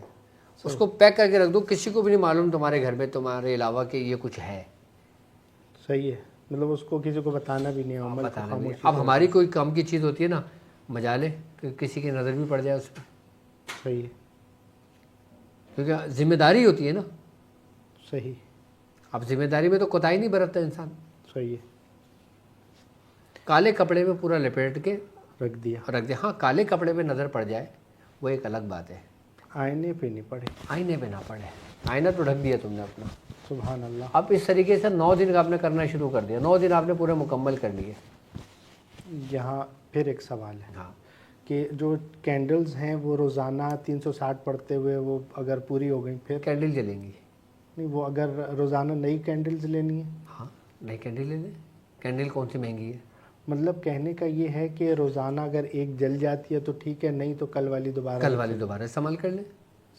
اس کو پیک کر کے رکھ دو، کسی کو بھی نہیں معلوم تمہارے گھر میں تمہارے علاوہ کہ یہ کچھ ہے. صحیح ہے. مطلب اس کو کسی کو بتانا بھی نہیں ہے، عمل کو بتانا بھی. خاموشی. اب ہماری کوئی کام کی چیز ہوتی ہے نا، مجالے کہ کسی کی نظر بھی پڑ جائے اس پہ، صحیح ہے. کیونکہ ذمہ داری ہوتی ہے نا. صحیح. اب ذمہ داری میں تو کوتاہی نہیں برتتا انسان. صحیح ہے. کالے کپڑے میں پورا لپیٹ کے رکھ دیا. رکھ دے. ہاں، کالے کپڑے میں نظر پڑ جائے وہ ایک الگ بات ہے. آئینے پہ نہیں پڑے. آئینے پہ نہ پڑے. آئینہ تو ڈھک دیا تم نے اپنا. سبحان اللہ. اب اس طریقے سے 9 دن کا آپ نے کرنا شروع کر دیا. 9 دن آپ نے پورے مکمل کر لیے. یہاں پھر ایک سوال ہے ہاں، کہ جو کینڈلز ہیں وہ روزانہ 360 پڑھتے ہوئے وہ اگر پوری ہو گئیں پھر کینڈل جلیں گی. نہیں، وہ اگر روزانہ نئی کینڈلز لینی ہے. ہاں، نئی کینڈل لے لیں. کینڈل کون سی مہنگی ہے؟ مطلب کہنے کا یہ ہے کہ روزانہ اگر ایک جل جاتی ہے تو ٹھیک ہے، نہیں تو کل والی دوبارہ. کل والی دوبارہ استعمال کر لیں.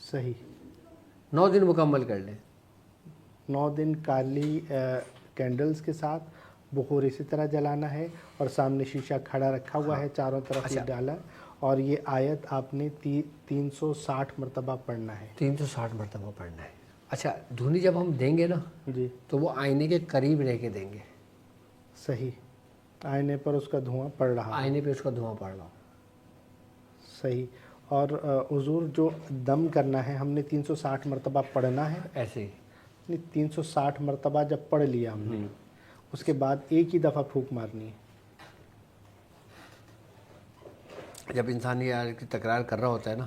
صحیح. 9 دن مکمل کر لیں. 9 دن کالی کینڈلز کے ساتھ بخور اسی طرح جلانا ہے اور سامنے شیشہ کھڑا رکھا ہوا ہے، چاروں طرف یہ ڈالا اور یہ آیت آپ نے 360 مرتبہ پڑھنا ہے. 360 مرتبہ پڑھنا ہے. اچھا، دھونی جب ہم دیں گے نا جی. تو وہ آئینے کے قریب رہ کے دیں گے. صحیح. آئینے پر اس کا دھواں پڑ رہا ہے. آئینے پہ اس کا دھواں پڑ رہا ہو. صحیح. اور حضور جو دم کرنا ہے ہم نے 360 مرتبہ پڑھنا ہے. ایسے ہی نہیں، 360 مرتبہ جب پڑھ لیا ہم نے اس کے بعد ایک ہی دفعہ پھونک مارنی ہے. جب انسان یہ آیت کی تکرار کر رہا ہوتا ہے نا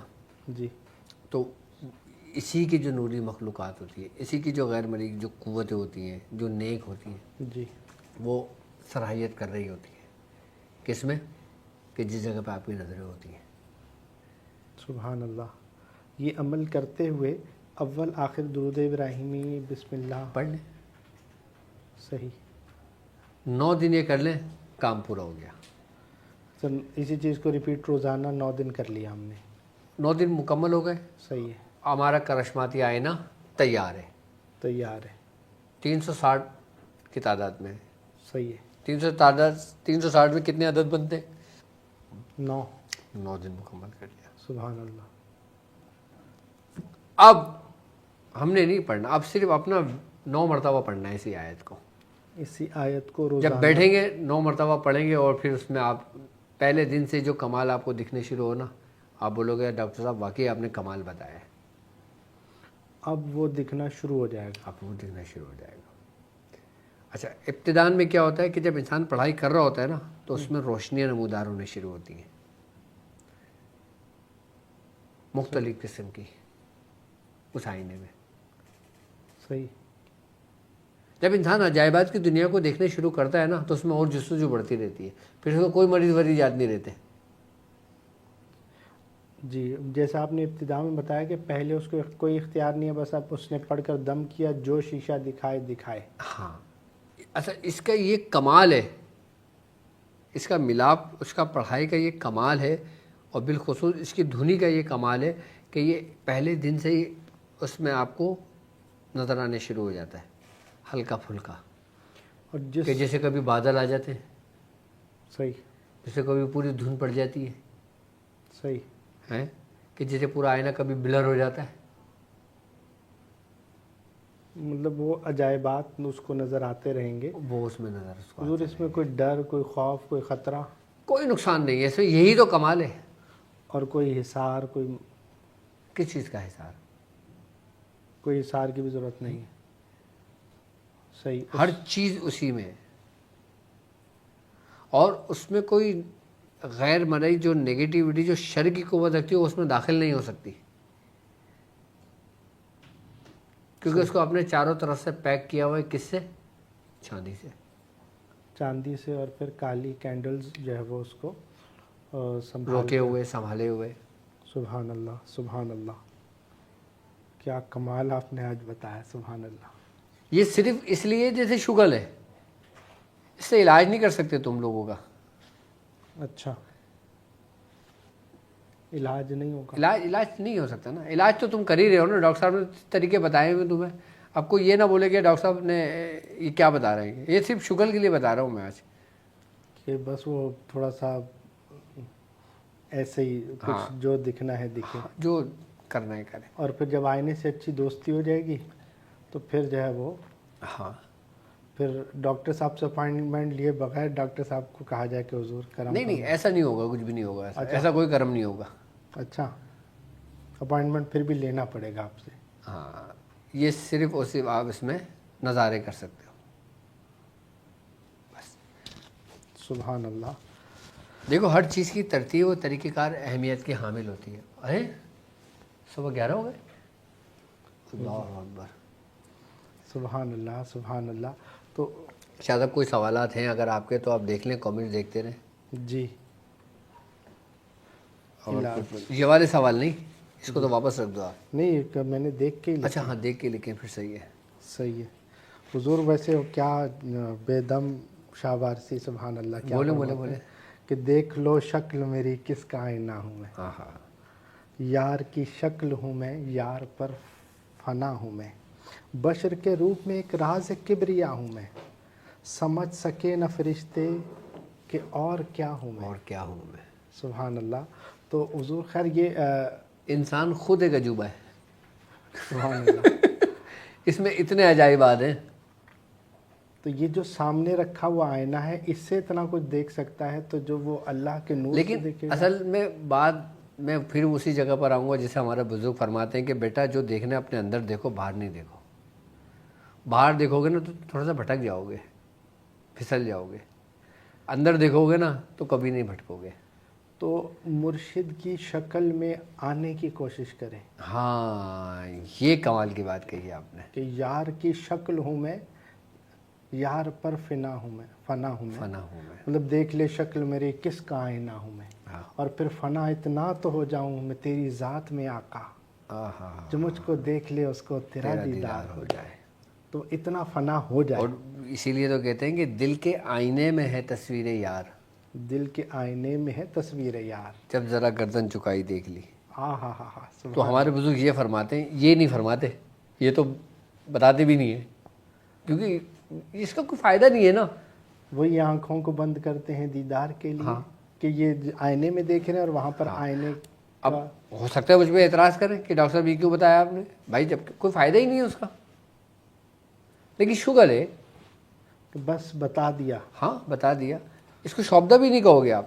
جی. تو اسی کی جو نوری مخلوقات ہوتی ہے، اسی کی جو غیر مرئی جو قوتیں ہوتی ہیں، جو نیک ہوتی ہیں، جی. وہ صلاحیت کر رہی ہوتی ہے. کس میں؟ کہ جس جگہ پہ آپ کی نظریں ہوتی ہیں. سبحان اللہ. یہ عمل کرتے ہوئے اول آخر درود ابراہیمی بسم اللہ پڑھ لیں. صحیح. 9 دن یہ کر لیں، کام پورا ہو گیا. سر اسی چیز کو ریپیٹ روزانہ 9 دن کر لیا ہم نے. 9 دن مکمل ہو گئے. صحیح ہے. ہمارا کرشماتی آئینہ تیار ہے. تیار ہے. 360 کی تعداد میں. صحیح ہے. 360 میں کتنے عدد بنتے ہیں؟ 9. 9 دن مکمل کر لیا. سبحان اللہ. اب ہم نے نہیں پڑھنا، اب صرف اپنا 9 مرتبہ پڑھنا ہے اسی آیت کو. اسی آیت کو جب روزانہ بیٹھیں گے 9 مرتبہ پڑھیں گے اور پھر اس میں آپ پہلے دن سے جو کمال آپ کو دکھنے شروع ہونا، آپ بولو گے ڈاکٹر صاحب واقعی آپ نے کمال بتایا ہے. اب وہ دکھنا شروع ہو جائے گا. آپ وہ دکھنا شروع ہو جائے گا. اچھا، ابتدان میں کیا ہوتا ہے کہ جب انسان پڑھائی کر رہا ہوتا ہے نا تو اس میں روشنیاں نمودار ہونے شروع ہوتی ہیں مختلف قسم کی اس آئینے میں. صحیح. جب انسان عجائبات کی دنیا کو دیکھنے شروع کرتا ہے نا تو اس میں اور جستجو بڑھتی رہتی ہے. پھر اس کو کوئی مریض یاد نہیں رہتے. جی. جیسا آپ نے ابتدا میں بتایا کہ پہلے اس کو کوئی اختیار نہیں ہے، بس اب اس نے پڑھ کر دم کیا، جو شیشہ دکھائے. ہاں. اچھا، اس کا یہ کمال ہے، اس کا ملاپ، اس کا پڑھائی کا یہ کمال ہے، اور بالخصوص اس کی دھنی کا یہ کمال ہے کہ یہ پہلے دن سے ہی اس میں آپ کو نظر آنے شروع ہو جاتا ہے ہلکا پھلکا. اور کہ جیسے کبھی بادل آ جاتے ہیں، صحیح. جیسے کبھی پوری دھن پڑ جاتی ہے، صحیح ہیں کہ جیسے پورا آئینہ کبھی بلر ہو جاتا ہے. مطلب وہ عجائبات اس کو نظر آتے رہیں گے. وہ اس میں نظر اس کو حضور اس میں کوئی ڈر، کوئی خوف، کوئی خطرہ، کوئی نقصان نہیں ہے. اس میں یہی تو کمال ہے. اور کوئی حصار، کس چیز کا حصار؟ کوئی حصار کی بھی ضرورت نہیں ہے. صحیح. ہر چیز اسی میں ہے. اور اس میں کوئی غیر مرئی جو نگیٹیوٹی جو شر کی قوت رکھتی ہے وہ اس میں داخل نہیں ہو سکتی، کیونکہ اس کو اپنے چاروں طرف سے پیک کیا ہوا ہے، کس سے؟ چاندی سے، چاندی سے، اور پھر کالی کینڈلز جو ہے وہ اس کو سنبھال روکے کر- ہوئے، سنبھالے ہوئے۔ سبحان اللہ، سبحان اللہ، کیا کمال آپ نے آج بتایا، سبحان اللہ۔ یہ صرف اس لیے جیسے شگل ہے، اس سے علاج نہیں کر سکتے تم لوگوں کا، اچھا، علاج نہیں ہوگا؟ علاج نہیں ہو سکتا نا، علاج تو تم کر ہی رہے ہو نا، ڈاکٹر صاحب نے طریقے بتائے ہوئے تمہیں، اب کو یہ نہ بولے کہ ڈاکٹر صاحب نے یہ کیا بتا رہے ہیں، یہ صرف شگل کے لیے بتا رہا ہوں میں آج۔ کہ بس وہ تھوڑا سا ایسے ہی کچھ جو دکھنا ہے دکھے، جو کرنا ہے کریں۔ اور پھر جب آئینے سے اچھی دوستی ہو جائے گی تو پھر جو ہے وہ ہاں، پھر ڈاکٹر صاحب سے اپائنٹمنٹ لیے بغیر ڈاکٹر صاحب کو کہا جائے کہ حضور کرم نہیں نہیں، ایسا نہیں ہوگا، کچھ بھی نہیں ہوگا، ایسا کوئی کرم نہیں ہوگا۔ اچھا، اپائنٹمنٹ پھر بھی لینا پڑے گا آپ سے؟ ہاں، یہ صرف اور صرف آپ اس میں نظارے کر سکتے ہو۔ سبحان اللہ۔ دیکھو ہر چیز کی ترتیب و طریقہ کار اہمیت کی حامل ہوتی ہے۔ ارے صبح 11 ہو گئے، اللہ اکبر۔ سبحان اللہ، سبحان اللہ۔ تو شاید اب کوئی سوالات ہیں اگر آپ کے تو آپ دیکھ لیں، کامنٹ دیکھتے رہیں۔ جی، اور یہ والے سوال نہیں، اس کو تو واپس رکھ دو آپ۔ نہیں میں نے دیکھ کے ہی لکھا۔ اچھا ہاں، دیکھ کے لکھیں پھر صحیح ہے۔ صحیح ہے حضور۔ ویسے کیا بے دم شاہ وارسی، سبحان اللہ، کیا بولے فرماتے بولے ہیں بولے۔ کہ دیکھ لو شکل میری کس کا آئینہ ہوں میں، ہاں ہاں، یار کی شکل ہوں میں، یار پر فنا ہوں میں، بشر کے روپ میں ایک راز کبریا ہوں میں، سمجھ سکے نہ فرشتے کہ اور کیا ہوں میں، اور کیا ہوں میں۔ سبحان اللہ۔ تو حضور خیر یہ انسان خود ایک عجوبہ ہے، سبحان اللہ۔ اس میں اتنے عجائبات ہیں۔ تو یہ جو سامنے رکھا ہوا آئینہ ہے، اس سے اتنا کچھ دیکھ سکتا ہے، تو جو وہ اللہ کے نور سے لیکن دیکھے گا؟ اصل میں بات میں پھر اسی جگہ پر آؤں گا جسے ہمارے بزرگ فرماتے ہیں کہ بیٹا جو دیکھنا ہے اپنے اندر دیکھو، باہر نہیں دیکھو۔ باہر دیکھو گے نا تو تھوڑا سا بھٹک جاؤ گے، پھسل جاؤ گے، اندر دیکھو گے نا تو کبھی نہیں بھٹکو گے۔ تو مرشد کی شکل میں آنے کی کوشش کریں ہاں، یہ کمال کی بات کہی آپ نے، کہ یار کی شکل ہوں میں، یار پر فنا ہوں میں، فنا ہوں میں، فنا ہوں میں۔ مطلب دیکھ لے شکل میری کس کا آئینہ ہوں میں، ہاں اور پھر فنا اتنا تو ہو جاؤں میں تیری ذات میں آقا، ہاں، جو مجھ کو دیکھ لے اس کو تیرا دیدار ہو جائے، تو اتنا فنا ہو جائے۔ اور اسی لیے تو کہتے ہیں کہ دل کے آئینے میں ہے تصویر یار، دل کے آئینے میں ہے تصویر یار، جب ذرا گردن چکائی دیکھ لی۔ ہاں ہاں ہاں ہاں، تو ہمارے بزرگ یہ فرماتے ہیں، یہ نہیں فرماتے، یہ تو بتاتے بھی نہیں ہیں، کیونکہ اس کا کوئی فائدہ نہیں ہے نا۔ وہی آنکھوں کو بند کرتے ہیں دیدار کے لیے کہ یہ آئینے میں دیکھ رہے ہیں، اور وہاں پر آئینے اب ہو سکتا ہے مجھ پہ اعتراض کریں کہ ڈاکٹر صاحب یہ کیوں بتایا آپ نے، بھائی جب کوئی فائدہ ہی نہیں ہے اس کا، لیکن شگل ہے۔ کہ بس بتا دیا۔ ہاں بتا دیا، اس کو شوبدہ بھی نہیں کہو گے آپ۔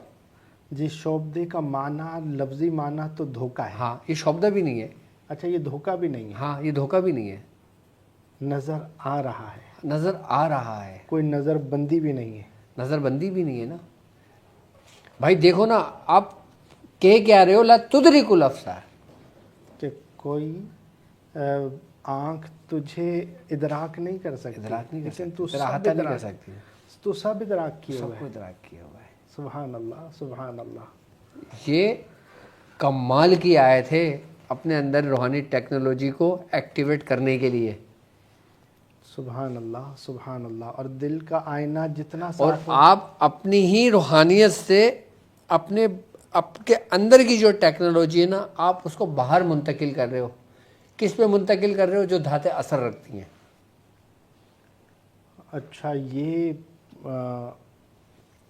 جی، شوبدے کا معنی، لفظی معنی تو دھوکہ ہے۔ ہاں، یہ شوبدہ بھی نہیں ہے۔ اچھا، یہ دھوکہ بھی نہیں ہے، ہاں، یہ دھوکہ بھی نہیں ہے، نظر آ رہا ہے، نظر آ رہا ہے، کوئی نظر بندی بھی نہیں ہے۔ نظر بندی بھی نہیں ہے نا۔ بھائی دیکھو نا، آپ کہہ کیا رہے ہو، لا تدرک الابصار، کہ کوئی آنکھ تجھے ادراک نہیں کر سکتی، ادراک نہیں کر لیکن سکتی، تو تیرا سب احاطہ نہیں کر ادراک، سکتی، تو سب ادراک کیے سب ہوئے کو ہے۔ ادراک کیا ہوا ہے۔ سبحان اللہ، سبحان اللہ۔ یہ کمال کی آیت ہے اپنے اندر روحانی ٹیکنالوجی کو ایکٹیویٹ کرنے کے لیے۔ سبحان اللہ، سبحان اللہ۔ اور دل کا آئینہ جتنا اور صاف ہو، آپ اپنی ہی روحانیت سے اپنے آپ کے اندر کی جو ٹیکنالوجی ہے نا، آپ اس کو باہر منتقل کر رہے ہو۔ کس پہ منتقل کر رہے ہو؟ جو دھاتیں اثر رکھتی ہیں۔ اچھا، یہ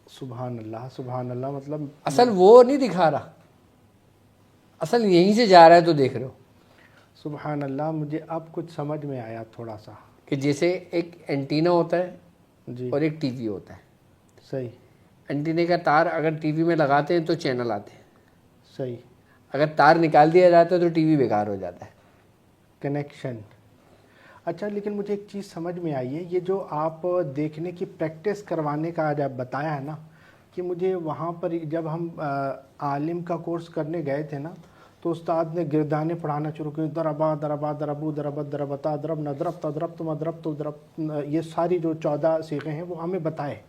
سبحان اللہ، سبحان اللہ، مطلب اصل وہ نہیں دکھا رہا، اصل یہیں سے جا رہا ہے تو دیکھ رہے ہو۔ سبحان اللہ۔ مجھے اب کچھ سمجھ میں آیا تھوڑا سا۔ کہ جیسے ایک اینٹینا ہوتا ہے جی، اور ایک ٹی وی ہوتا ہے۔ صحیح، اینٹینے کا تار اگر ٹی وی میں لگاتے ہیں تو چینل آتے ہیں، صحیح، اگر تار نکال دیا جاتا ہے تو ٹی وی بیکار ہو جاتا ہے۔ کنیکشن۔ اچھا، لیکن مجھے ایک چیز سمجھ میں آئی ہے، یہ جو آپ دیکھنے کی پریکٹس کروانے کا آج آپ بتایا ہے نا، کہ مجھے وہاں پر جب ہم عالم کا کورس کرنے گئے تھے نا تو استاد نے گردانے پڑھانا شروع کی، دربا دربا دربو دربت دربتا درب نہ درب تدرب تم ادرب تو درب، یہ ساری جو 14 صیغے ہیں وہ ہمیں بتائے۔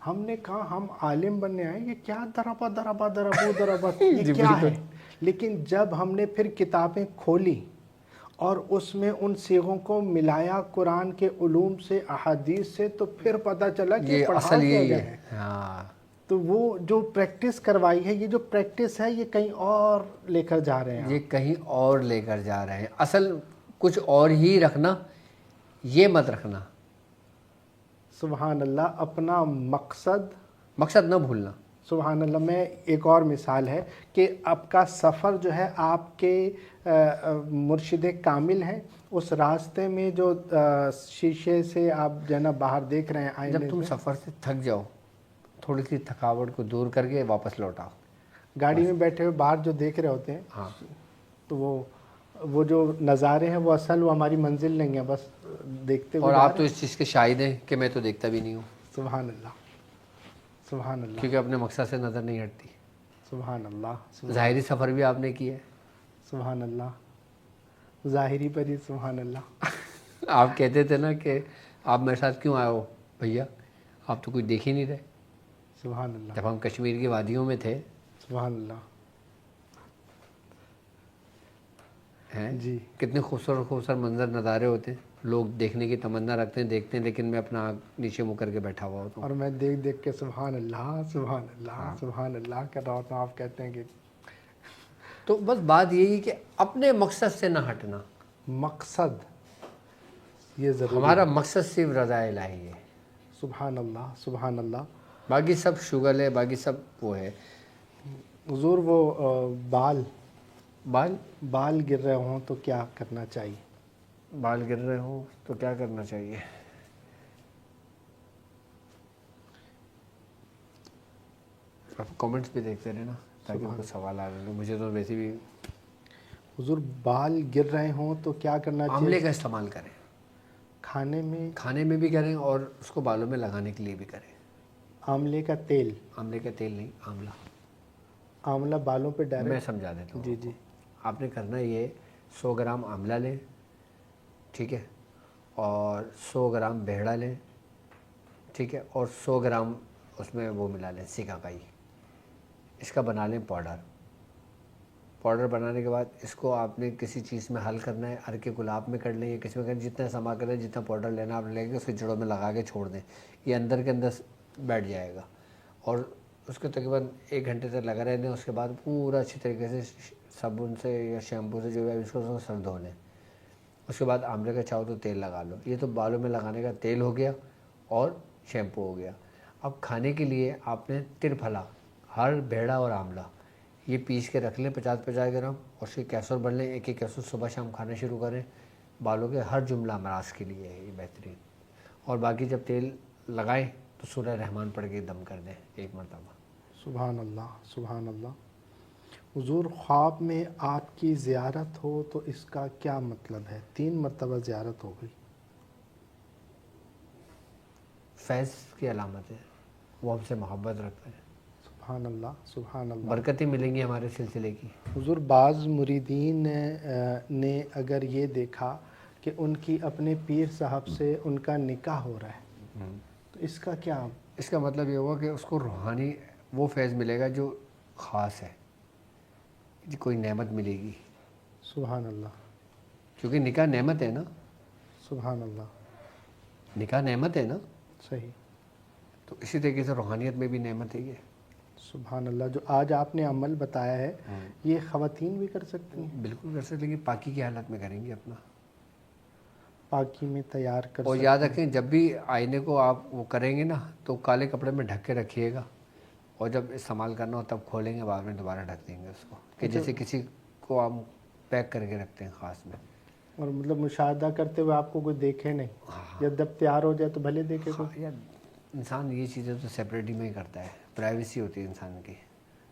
ہم نے کہا ہم عالم بننے آئے، یہ کیا دربا دربا دربو دربت، یہ کیا ہے؟ لیکن جب ہم نے پھر کتابیں کھولی اور اس میں ان صیغوں کو ملایا قرآن کے علوم سے، احادیث سے، تو پھر پتہ چلا کہ یہ پڑھا اصل کیا یہی گیا ہے۔ ہاں، تو وہ جو پریکٹس کروائی ہے، یہ جو پریکٹس ہے یہ کہیں اور لے کر جا رہے ہیں یہ کہیں اور لے کر جا رہے ہیں۔ اصل کچھ اور ہی رکھنا، یہ مت رکھنا، سبحان اللہ، اپنا مقصد نہ بھولنا۔ سبحان اللہ۔ میں ایک اور مثال ہے کہ آپ کا سفر جو ہے آپ کے مرشد کامل ہیں، اس راستے میں جو شیشے سے آپ جو ہے نا باہر دیکھ رہے ہیں آئینے جب تم سے، سفر سے تھک جاؤ، تھوڑی سی تھکاوٹ کو دور کر کے واپس لوٹاؤ۔ گاڑی میں بیٹھے ہوئے باہر جو دیکھ رہے ہوتے ہیں، ہاں، تو وہ جو نظارے ہیں وہ اصل وہ ہماری منزل نہیں ہے، بس دیکھتے ہوئے اور جا آپ رہے تو ہیں۔ اس چیز کے شاہد ہیں کہ میں تو دیکھتا بھی نہیں ہوں، سبحان اللہ، سبحان اللہ، کیونکہ اپنے مقصد سے نظر نہیں ہٹتی۔ سبحان اللہ، ظاہری سفر بھی آپ نے کیا ہے۔ سبحان اللہ، ظاہری پر ہی سبحان اللہ۔ آپ کہتے تھے نا کہ آپ میرے ساتھ کیوں آئے ہو بھیا، آپ تو کچھ دیکھ ہی نہیں رہے۔ سبحان اللہ، جب ہم کشمیر کی وادیوں میں تھے سبحان اللہ، ہیں، جی، کتنے خوبصورت خوبصورت منظر نظارے ہوتے ہیں، لوگ دیکھنے کی تمنا رکھتے ہیں، دیکھتے ہیں، لیکن میں اپنا آنکھ نیچے منہ کر کے بیٹھا ہوا ہوتا ہوں۔ اور میں دیکھ دیکھ کے سبحان اللہ، سبحان اللہ، سبحان اللہ کر رہا ہوتا ہوں۔ آپ کہتے ہیں کہ تو بس بات یہی کہ اپنے مقصد سے نہ ہٹنا۔ مقصد یہ ضروری ہمارا ہے۔ مقصد صرف رضا الہی ہے، سبحان اللہ، سبحان اللہ۔ باقی سب شغل ہے، باقی سب وہ ہے۔ حضور وہ بال بال گر رہے ہوں تو کیا کرنا چاہیے؟ بال گر رہے ہوں تو کیا کرنا چاہیے؟ آپ کامنٹس بھی دیکھتے رہے نا، تاکہ ان کو سوال آ رہے ہیں۔ مجھے تو ویسے بھی حضور بال گر رہے ہوں تو کیا کرنا آملے چاہیے؟ کا استعمال کریں، کھانے میں بھی کریں اور اس کو بالوں میں لگانے کے لیے بھی کریں۔ آملے کا تیل، آملے کا تیل نہیں، آملہ۔ آملہ بالوں پہ میں ڈائریکٹ؟ سمجھا دیتا ہوں جی آپ کو۔ جی، آپ نے کرنا یہ 100 گرام آملہ لیں، ٹھیک ہے، اور 100 گرام بیڑا لیں، ٹھیک ہے، اور 100 گرام اس میں وہ ملا لیں سیکا کائی، اس کا بنا لیں پاؤڈر۔ پاؤڈر بنانے کے بعد اس کو آپ نے کسی چیز میں حل کرنا ہے، ارکے گلاب میں کر لیں یا کسی میں کریں، جتنا سما کریں، جتنا پاؤڈر لینا آپ لیں گے اس کی جڑوں میں لگا کے چھوڑ دیں، یہ اندر کے اندر بیٹھ جائے گا، اور اس کو تقریباً 1 گھنٹے تک لگا رہنے۔ اس کے بعد پورا اچھی طریقے سے صابن سے یا شیمپو سے جو ہے اس کو سر دھو لیں۔ اس کے بعد آملے کا چاہو تو تیل لگا لو۔ یہ تو بالوں میں لگانے کا تیل ہو گیا اور شیمپو ہو گیا۔ اب کھانے کے لیے آپ نے ترپھلا، ہر بیڑا اور آملہ یہ پیس کے رکھ لیں 50-50 گرام، اور اس کے کیپسول بن لیں، ایک کیپسول صبح شام کھانا شروع کریں۔ بالوں کے ہر جملہ امراض کے لیے ہے یہ بہترین۔ اور باقی جب تیل لگائیں تو سورہ رحمان پڑھ کے دم کر دیں 1 مرتبہ۔ سبحان اللہ، سبحان اللہ۔ حضور خواب میں آپ کی زیارت ہو تو اس کا کیا مطلب ہے؟ 3 مرتبہ زیارت ہو گئی۔ فیض کی علامت ہے، وہ ہم سے محبت رکھتے ہیں، سبحان اللہ، سبحان اللہ۔ برکتیں ملیں گی ہمارے سلسلے کی۔ حضور بعض مریدین نے اگر یہ دیکھا کہ ان کی اپنے پیر صاحب سے ان کا نکاح ہو رہا ہے تو اس کا کیا؟ اس کا مطلب یہ ہوا کہ اس کو روحانی وہ فیض ملے گا جو خاص ہے، کوئی نعمت ملے گی، سبحان اللہ، کیونکہ نکاح نعمت ہے نا، سبحان اللہ، نکاح نعمت ہے نا، صحیح، تو اسی طریقے سے روحانیت میں بھی نعمت ہے یہ۔ سبحان اللہ۔ جو آج آپ نے عمل بتایا ہے یہ خواتین بھی کر سکتی ہیں؟ بالکل کر سکتے، لیکن پاکی کی حالت میں کریں گے اپنا، پاکی میں تیار کر اور سکتے یاد رکھیں جب بھی آئینے کو آپ وہ کریں گے نا تو کالے کپڑے میں ڈھک کے رکھیے گا، اور جب استعمال کرنا ہو تب کھولیں گے، بعد میں دوبارہ ڈھک دیں گے اس کو، کہ جیسے کسی کو آپ پیک کر کے رکھتے ہیں خاص میں۔ اور مطلب مشاہدہ کرتے ہوئے آپ کو کوئی دیکھے نہیں، یا جب تیار ہو جائے تو بھلے دیکھے کوئی؟ یار انسان یہ چیزیں تو سیپریٹی میں ہی کرتا ہے، پرائیویسی ہوتی ہے انسان کی۔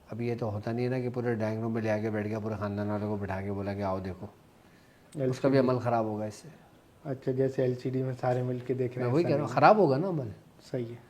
اب یہ تو ہوتا نہیں ہے نا کہ پورے ڈرائنگ روم میں لے آ کے بیٹھ گیا، پورے خاندان والوں کو بٹھا کے بولا کہ آؤ دیکھو، اس کا بھی عمل خراب ہوگا اس سے۔ اچھا، جیسے LCD میں سارے مل کے دیکھ رہے میں ہیں، وہی کہہ رہا ہوں، خراب ہوگا نا عمل۔ صحیح ہے۔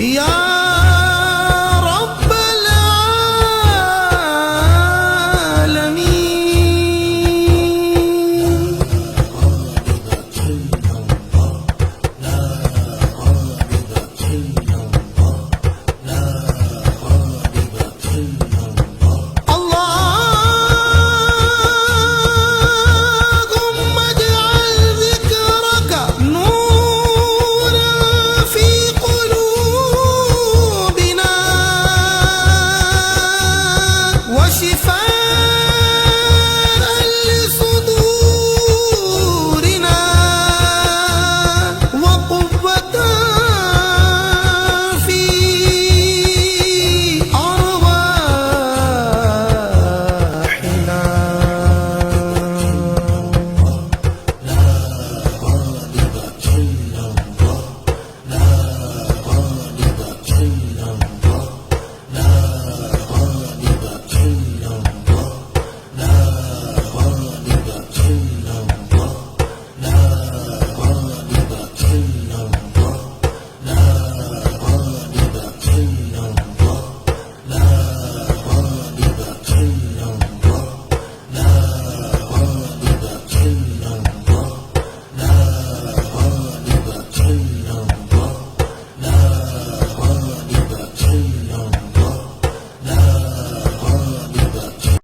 يا